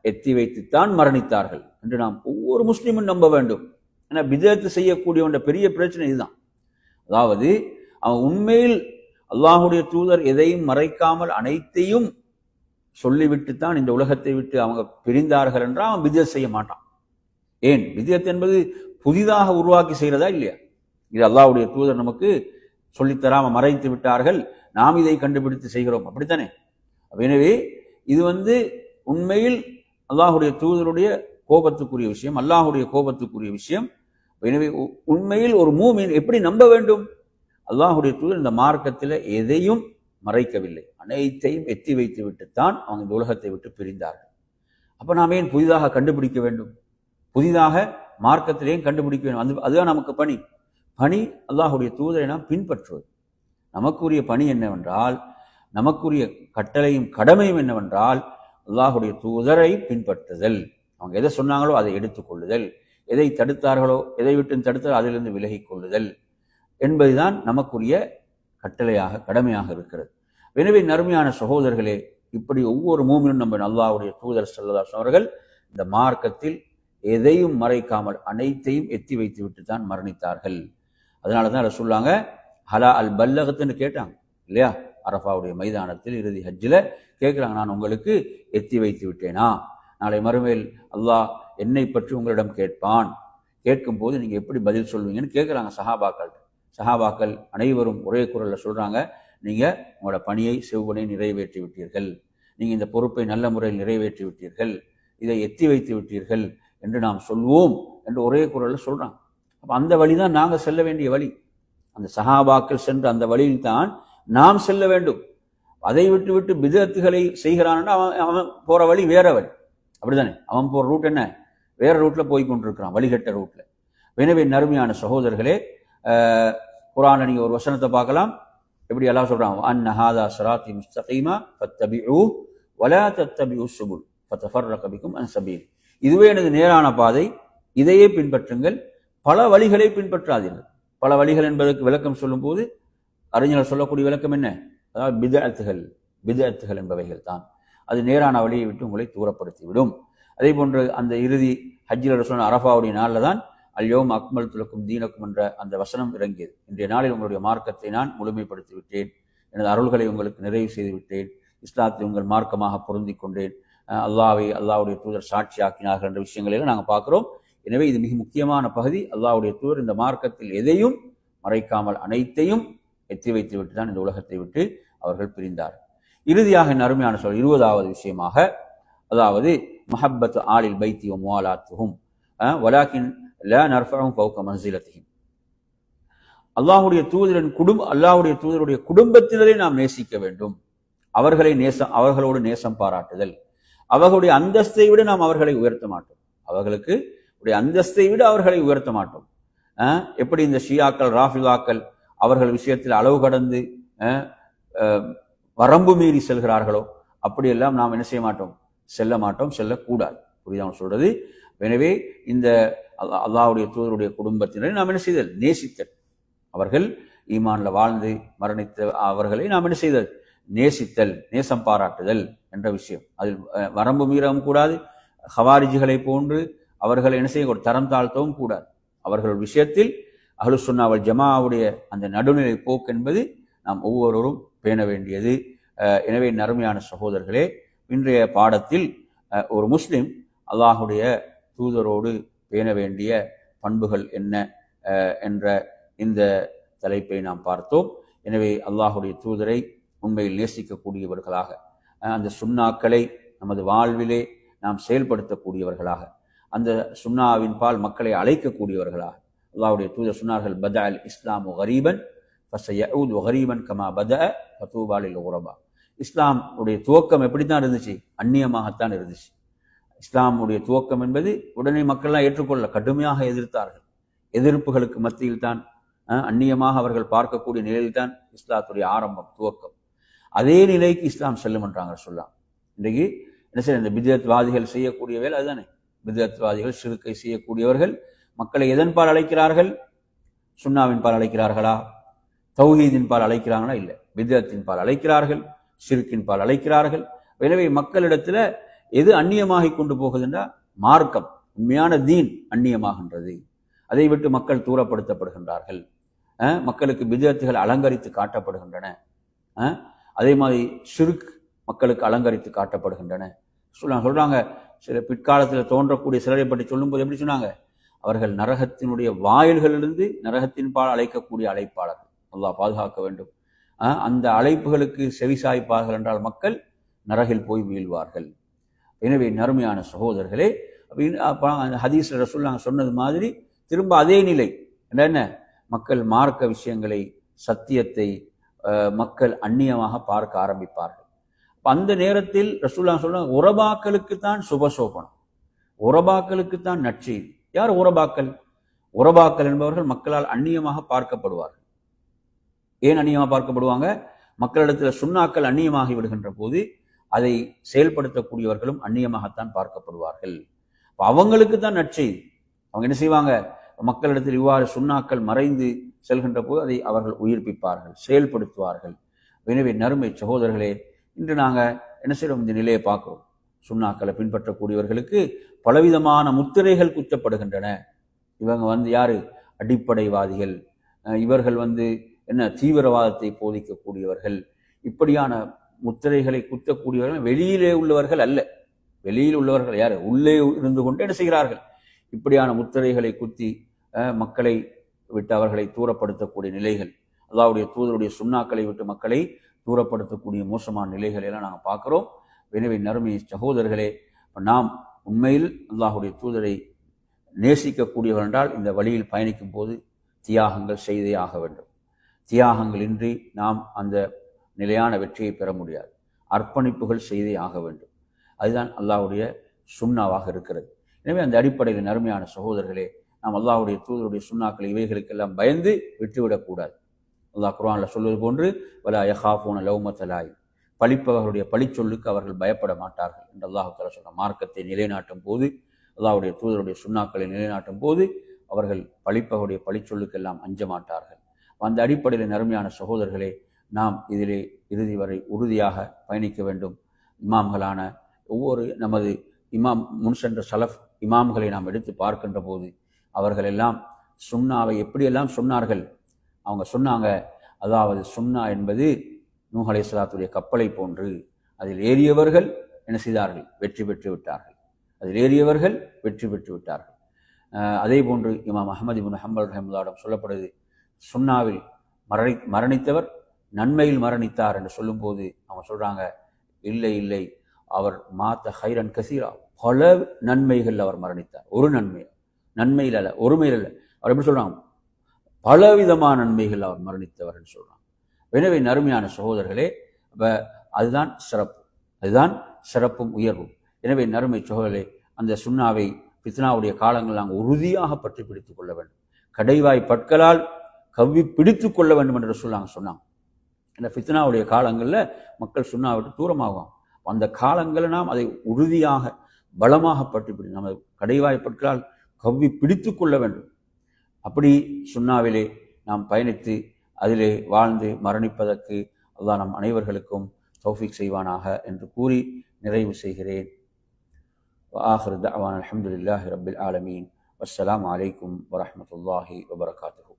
எத்தி வைத்துத்தான் மரணித்தார்கள் என்று நாம் ஒவ்வொரு முஸ்லிமும் நம்ப வேண்டும். ஏன்னா பித்அத் செய்யக்கூடியவன் பெரிய பிரச்சனை இதுதான். அதாவது அவன் உண்மையில் அல்லாஹ்வுடைய தூதர் எதையும் மறைக்காமல் அனைத்தையும் சொல்லிவிட்டுத்தான் இந்த உலகத்தை விட்டு அவங்க பிரிந்தார்கள் என்றால் அவன் பித்அத் செய்ய மாட்டான். ஏன், பித்அத் என்பது புதிதாக உருவாக்கி செய்கிறதா இல்லையா? இது அல்லாஹ்வுடைய தூதர் நமக்கு சொல்லித்தராம மறைத்து விட்டார்கள், நாம் இதை கண்டுபிடித்து செய்கிறோம், அப்படித்தானே? எனவே இது உண்மையில் அல்லாஹ்வுடைய தூதருடைய கோபத்துக்குரிய விஷயம், அல்லாஹ்வுடைய கோபத்துக்குரிய விஷயம். எனவே உண்மையில் ஒரு மூமின் எப்படி நம்ப வேண்டும், அல்லாஹ்வுடைய தூதர் இந்த மார்க்கத்தில் எதையும் மறைக்கவில்லை, அனைத்தையும் எத்தி வைத்து விட்டுத்தான் அவங்க இந்த உலகத்தை விட்டு பிரிந்தார்கள். அப்ப நாம் ஏன் புதிதாக கண்டுபிடிக்க வேண்டும், புதிதாக மார்க்கத்திலேயும் கண்டுபிடிக்க வேண்டும்? அதுதான் நமக்கு பணி. அல்லாஹ்வுடைய தூதரை நாம் பின்பற்றுவது. நமக்குரிய பணி என்னவென்றால், நமக்குரிய கட்டளையும் கடமையும் என்னவென்றால் அல்லாஹ்வுடைய தூதரை பின்பற்றுதல், அவங்க எதை சொன்னாங்களோ அதை எடுத்துக்கொள்ளுதல், எதை தடுத்தார்களோ, எதை விட்டு தடுத்தால் அதிலிருந்து விலகிக் கொள்ளுதல் என்பதுதான் நமக்குரிய கட்டளையாக, கடமையாக இருக்கிறது. எனவே நறுமையான சகோதரர்களே, இப்படி ஒவ்வொரு மூமினும் நம்ம அல்லாஹ்வுடைய தூதர் ஸல்லல்லாஹு அலைஹி வஸல்லம் அவர்கள் இந்த மார்க்கத்தில் எதையும் மறைக்காமல் அனைத்தையும் எத்தி வைத்து விட்டு தான் மரணித்தார்கள். அதனால தான் சொல்லுவாங்க, ஹலா அல் பல்லகத்துன்னு கேட்டாங்க இல்லையா? அரஃபாவுடைய மைதானத்தில் இறுதி ஹஜ்ஜில் கேட்குறாங்க, நான் உங்களுக்கு எத்தி வைத்து விட்டேனா? நாளை மறுமையில் அல்லாஹ் என்னை பற்றி உங்களிடம் கேட்பான். கேட்கும் போது நீங்கள் எப்படி பதில் சொல்வீங்கன்னு கேட்குறாங்க சஹாபாக்கள். சஹாபாக்கள் அனைவரும் ஒரே குரலில் சொல்கிறாங்க, நீங்கள் உங்களோட பணியை செவ்வனை நிறைவேற்றி விட்டீர்கள், நீங்கள் இந்த பொறுப்பை நல்ல முறையில் நிறைவேற்றி விட்டீர்கள், இதை எத்தி வைத்து விட்டீர்கள் என்று நாம் சொல்வோம் என்று ஒரே குரலில் சொல்கிறாங்க. அப்போ அந்த வழி தான் நாங்கள் செல்ல வேண்டிய வழி. அந்த சஹாபாக்கள் சென்ற அந்த வழியில் தான் நாம் செல்ல வேண்டும். அதை விட்டு விட்டு பிதஅத்துகளை செய்கிறான்னா அவன் போகிற வழி வேற வழி, அப்படிதானே? அவன் போகிற ரூட் என்ன? வேற ரூட்டில் போய் கொண்டிருக்கிறான், வழிகட்ட ரூட்டில். எனவே நறுமையான சகோதரர்களே, குர்ஆன்ல நீங்கள் ஒரு வசனத்தை பார்க்கலாம். எப்படி அல்லாஹ் சொல்றான், அன்ன ஹாதா ஸிராத்தி முஸ்தகீமா ஃபத்தபிஊஹு வலா தத்தபிஊஸ் சுபுல் ஃபதஃபர்ரக பிகும் அன் சபீல். இதுவே எனது நேரான பாதை, இதையே பின்பற்றுங்கள், பல வழிகளை பின்பற்றாதீர்கள். பல வழிகள் என்பதற்கு விளக்கம் சொல்லும்போது அறிஞர்கள் சொல்லக்கூடிய விளக்கம் என்ன? அதாவது பிதஅத்துகள் என்பவைகள் தான். அது நேரான வழியை விட்டு உங்களை தூரப்படுத்திவிடும். அதே போன்று அந்த இறுதி ஹஜ்ஜில் சொன்ன அரஃபாவுடைய நாளில் தான் அல்யோம் அக்மல்து லக்கும் தீனக்கும் என்ற அந்த வசனம் இறங்கியது. இன்றைய நாளில் உங்களுடைய மார்க்கத்தை நான் முழுமைப்படுத்தி விட்டேன், எனது அருள்களை உங்களுக்கு நிறைவு செய்து விட்டேன், இஸ்லாத்தை உங்கள் மார்க்கமாக பொருந்தி கொண்டேன், அல்லாஹ்வுடைய தூதர் சாட்சியாக்கினார்கள் என்ற விஷயங்களையும் நாங்கள் பார்க்கிறோம். எனவே இது மிக முக்கியமான பகுதி. அல்லாஹ்வுடைய தூதர் இந்த மார்க்கத்தில் எதையும் மறைக்காமல் அனைத்தையும் எத்தி வைத்து விட்டு தான் இந்த உலகத்தை விட்டு அவர்கள் பிரிந்தார். இறுதியாக அருமையான சொல் 20வது விஷயமாக, அதாவது மஹப்பத்து ஆலில் பைத்தி வ முவாலாத்துஹும் வலாக்கின் லா நர்ஃபஉஹும் ஃபௌக மன்சிலத்திஹிம். அல்லாஹ்வுடைய தூதருடைய குடும்பத்தினரை நாம் நேசிக்க வேண்டும். அவர்களோடு நேசம் பாராட்டுதல். அவர்களுடைய அந்தஸ்தை விட நாம் அவர்களை உயர்த்த மாட்டோம். அவர்களுக்கு அந்தஸ்தை விட அவர்களை உயர்த்த மாட்டோம். எப்படி இந்த ஷியாக்கள், ராஃபிதாக்கள் அவர்கள் விஷயத்தில் அளவு கடந்து வரம்பு மீறி செல்கிறார்களோ, அப்படியெல்லாம் நாம் என்ன செய்ய மாட்டோம்? செல்ல மாட்டோம், செல்லக்கூடாது. புரியுதா சொல்றது? எனவே இந்த அல்லாஹ்வுடைய தூதருடைய குடும்பத்தினரை நாம் என்ன செய்தல்? நேசித்தல். அவர்கள் ஈமான்ல வாழ்ந்து மரணித்த அவர்களை நாம் என்ன செய்தல்? நேசித்தல், நேசம் பாராட்டுதல் என்ற விஷயம். அதில் வரம்பு மீறவும் கூடாது. ஹவாரிஜிகளை போன்று அவர்களை என்ன செய்ய தரம் தாழ்த்தவும் கூடாது. அவர்கள் விஷயத்தில் அஹ்லுஸ் சுன்னா வல் ஜமாஅவுடைய அந்த நடுநிலை போக்கு என்பது நாம் ஒவ்வொருவரும் பேண வேண்டியது. எனவே நறுமையான சகோதரர்களே, இன்றைய பாடத்தில் ஒரு முஸ்லிம் அல்லாஹுடைய தூதரோடு பேண வேண்டிய பண்புகள் என்ன என்ற இந்த தலைப்பை நாம் பார்த்தோம். எனவே அல்லாஹுடைய தூதரை உண்மையில் நேசிக்கக்கூடியவர்களாக, அந்த சுன்னாக்களை நமது வாழ்விலே நாம் செயல்படுத்தக்கூடியவர்களாக, அந்த சுன்னாவின் பால் மக்களை அழைக்கக்கூடியவர்களாக. அல்லாஹ்வுடைய தூதர் சொன்னார்கள், பதஅல் இஸ்லாமு கரீபன் ஃபஸயஊது கரீபன் கமா பதஅ ஃபதூபா லில் குரபா. இஸ்லாம் உடைய துவக்கம் எப்படித்தான் இருந்துச்சு? அந்நியமாகத்தான் இருந்துச்சு. இஸ்லாமுடைய துவக்கம் என்பது உடனே மக்கள்லாம் ஏற்றுக்கொள்ள கடுமையாக எதிர்த்தார்கள். எதிர்ப்புகளுக்கு மத்தியில் தான், அந்நியமாக அவர்கள் பார்க்கக்கூடிய நிலையில் தான் இஸ்லாத்துடைய ஆரம்பம், துவக்கம். அதே நிலைக்கு இஸ்லாம் செல்லும் என்றாங்க சொல்லலாம். இன்றைக்கு என்ன செய்ய, இந்த பித்அத்வாதிகள் செய்யக்கூடிய வேலை அதுதானே. பித்அத்வாதிகள், ஷிர்கை செய்யக்கூடியவர்கள் மக்களை எதன் பால் அழைக்கிறார்கள்? சுன்னாவின் பால் அழைக்கிறார்களா? தௌஹீதின் பால் அழைக்கிறாங்களா? இல்லை, பித்அத்தின் பால் அழைக்கிறார்கள், ஷிர்கின் பால் அழைக்கிறார்கள். எனவே மக்களிடத்துல எது அந்நியமாகி கொண்டு போகுதுன்னா, மார்க்கம், உண்மையான தீன் அந்நியமாகின்றது. அதை விட்டு மக்கள் தூரப்படுத்தப்படுகின்றார்கள். மக்களுக்கு பித்அத்துகள் அலங்கரித்து காட்டப்படுகின்றன. அதே மாதிரி ஷிர்க் மக்களுக்கு அலங்கரித்து காட்டப்படுகின்றன. சொல்றாங்க, சில பிற்காலத்தில் தோன்றக்கூடிய சிலரை பற்றி சொல்லும்போது எப்படி சொன்னாங்க? அவர்கள் நரகத்தினுடைய வாயில்களிலிருந்து நரகத்தின் பால் அழைக்கக்கூடிய அழைப்பாளர்கள். அல்லாஹ் பாதுகாக்க வேண்டும். அந்த அழைப்புகளுக்கு செவிசாய்ப்பார்கள் என்றால் மக்கள் நரகில் போய் வீழ்வார்கள். எனவே நறுமையான சகோதரர்களே, ஹதீஸ்ல ரசூலுல்லாஹ் சொன்னது மாதிரி திரும்ப அதே நிலை என்ன? மக்கள் மார்க்க விஷயங்களை, சத்தியத்தை மக்கள் அந்நியமாக பார்க்க ஆரம்பிப்பார்கள். அந்த நேரத்தில் ரசூலுல்லாஹ் சொல்றாங்க, உரபாக்களுக்குத்தான் சுபசோபனம், உரபாக்களுக்குத்தான் நற்செய்தி. யார் உரபாக்கள்? உரபாக்கள் என்பவர்கள் மக்களால் அந்நியமாக பார்க்கப்படுவார்கள். ஏன் அந்நியமாக பார்க்கப்படுவாங்க? மக்களிடத்தில் சுன்னாக்கள் அந்நியமாகி விடுகின்ற போது அதை செயல்படுத்தக்கூடியவர்களும் அந்நியமாகத்தான் பார்க்கப்படுவார்கள். அவங்களுக்கு தான் நற்செய்தி. அவங்க என்ன செய்வாங்க, மக்களிடத்தில் இவ்வாறு சுன்னாக்கள் மறைந்து செல்கின்ற போது அதை அவர்கள் உயிர்ப்பிப்பார்கள், செயல்படுத்துவார்கள். எனவே நறுமை சகோதரர்களே, இன்று நாங்கள் என்ன செய்கிறோம், இந்த நிலையை பார்க்குறோம். சுன்னாக்களை பின்பற்றக்கூடியவர்களுக்கு பலவிதமான முத்திரைகள் குத்தப்படுகின்றன. இவங்க யாரு, அடிப்படைவாதிகள், இவர்கள் என்ன தீவிரவாதத்தை போதிக்கக்கூடியவர்கள், இப்படியான முத்திரைகளை குத்தக்கூடியவர்கள் வெளியிலே உள்ளவர்கள் அல்ல. வெளியில் உள்ளவர்கள் யாரு, உள்ளே இருந்து கொண்டு என்ன செய்கிறார்கள், இப்படியான முத்திரைகளை குத்தி மக்களை விட்டு அவர்களை தூரப்படுத்தக்கூடிய நிலைகள், அல்லாஹ்வுடைய தூதருடைய சுன்னாக்களை விட்டு மக்களை தூரப்படுத்தக்கூடிய மோசமான நிலைகளை எல்லாம் நாங்கள் பார்க்கிறோம். எனவே நறுமை சகோதரர்களே, நாம் உண்மையில் அல்லாஹ்வுடைய தூதரை நேசிக்கக்கூடியவர் என்றால் இந்த வழியில் பயணிக்கும் போது தியாகங்கள் செய்தே ஆக வேண்டும். தியாகங்கள் இன்றி நாம் அந்த நிலையான வெற்றியை பெற முடியாது. அர்ப்பணிப்புகள் செய்தே ஆக வேண்டும். அதுதான் அல்லாஹ்வுடைய சுன்னாவாக இருக்கிறது. எனவே அந்த அடிப்படையில் நறுமையான சகோதரர்களே, நாம் அல்லாஹ்வுடைய தூதருடைய சுன்னாக்களை இவைகளுக்கெல்லாம் பயந்து விட்டுவிடக்கூடாது. அல்லாஹ் குர்ஆன்ல சொல்வது போன்று, வலா யஹாஃபூன லௌமத லாயிம், பழிப்பவர்களுடைய பழிச்சொல்லுக்கு அவர்கள் பயப்பட மாட்டார்கள் என்று அல்லாஹ் தஆலா சொன்ன மார்க்கத்தை நிலைநாட்டும் போது, அல்லாஹ்வுடைய தூதருடைய சுன்னாக்களை நிலைநாட்டும் போது அவர்கள் பழிப்பவருடைய பழிச்சொல்லுக்கெல்லாம் அஞ்ச மாட்டார்கள். அந்த அடிப்படையில் நறுமையான சகோதரர்களே, நாம் இதிலே இறுதி வரை உறுதியாக பயணிக்க வேண்டும். இமாம்களான ஒவ்வொரு நமது முன் சென்ற சலஃப் இமாம்களை நாம் எடுத்து பார்க்கின்ற போது அவர்கள் எல்லாம் சுன்னாவை எப்படியெல்லாம் சொன்னார்கள். அவங்க சொன்னாங்க, அதாவது சுன்னா என்பது நூஹ் அலைஹிஸ்ஸலாத்துடைய கப்பலை போன்று, அதில் ஏறியவர்கள் என்ன செய்தார்கள், வெற்றி பெற்று விட்டார்கள். அதில் ஏறியவர்கள் வெற்றி பெற்று விட்டார்கள். அதே போன்று இமாம் அஹ்மது இப்னு ஹம்பல் ரஹிமஹுல்லாஹ் சொல்லப்படுது, சுன்னாவில் மரணித்தவர் நன்மையில் மரணித்தார் என்று சொல்லும்போது அவங்க சொல்றாங்க, இல்லை இல்லை, அவர் மாத்த ஹைரன் கசீரா, பல நன்மைகள் அவர் மரணித்தார். ஒரு நன்மையில் அல்ல, ஒருமையில் அல்ல. அவர் எப்படி சொல்றாங்க, பலவிதமான நன்மைகள் அவர் மரணித்தவர் என்று சொல்றாங்க. எனவே நறுமையான சகோதரர்களே, அதுதான் சிறப்பு, அதுதான் சிறப்பும் உயர்வும். எனவே நறுமை சகோதரர்களே, அந்த சுன்னாவை ஃபித்னாவுடைய காலங்கள் நாங்கள் உறுதியாக பற்றி பிடித்துக் கொள்ள வேண்டும். கடைவாய் பற்களால் கவ்வி பிடித்துக் கொள்ள வேண்டும் என்று சொன்னாங்க. இந்த ஃபித்னாவுடைய காலங்களில் மக்கள் சுன்னா விட்டு தூரமாகும். அந்த காலங்களில் நாம் அதை உறுதியாக பலமாக பற்றி நம்ம கடைவாய் பற்களால் கவ்வி பிடித்து கொள்ள வேண்டும். அப்படி சுன்னாவிலே நாம் பயணித்து அதிலே வாழ்ந்து மரணிப்பதற்கு அல்லாஹ் நம் அனைவர்களுக்கும் தௌஃபீக் செய்வானாக என்று கூறி நிறைவு செய்கிறேன். ஆஹிரு தஅவானா அல்ஹம்துலில்லாஹி ரப்பில் ஆலமீன். வஸ்ஸலாமு அலைக்கும் வரஹ்மத்துல்லாஹி வபரகாத்துஹு.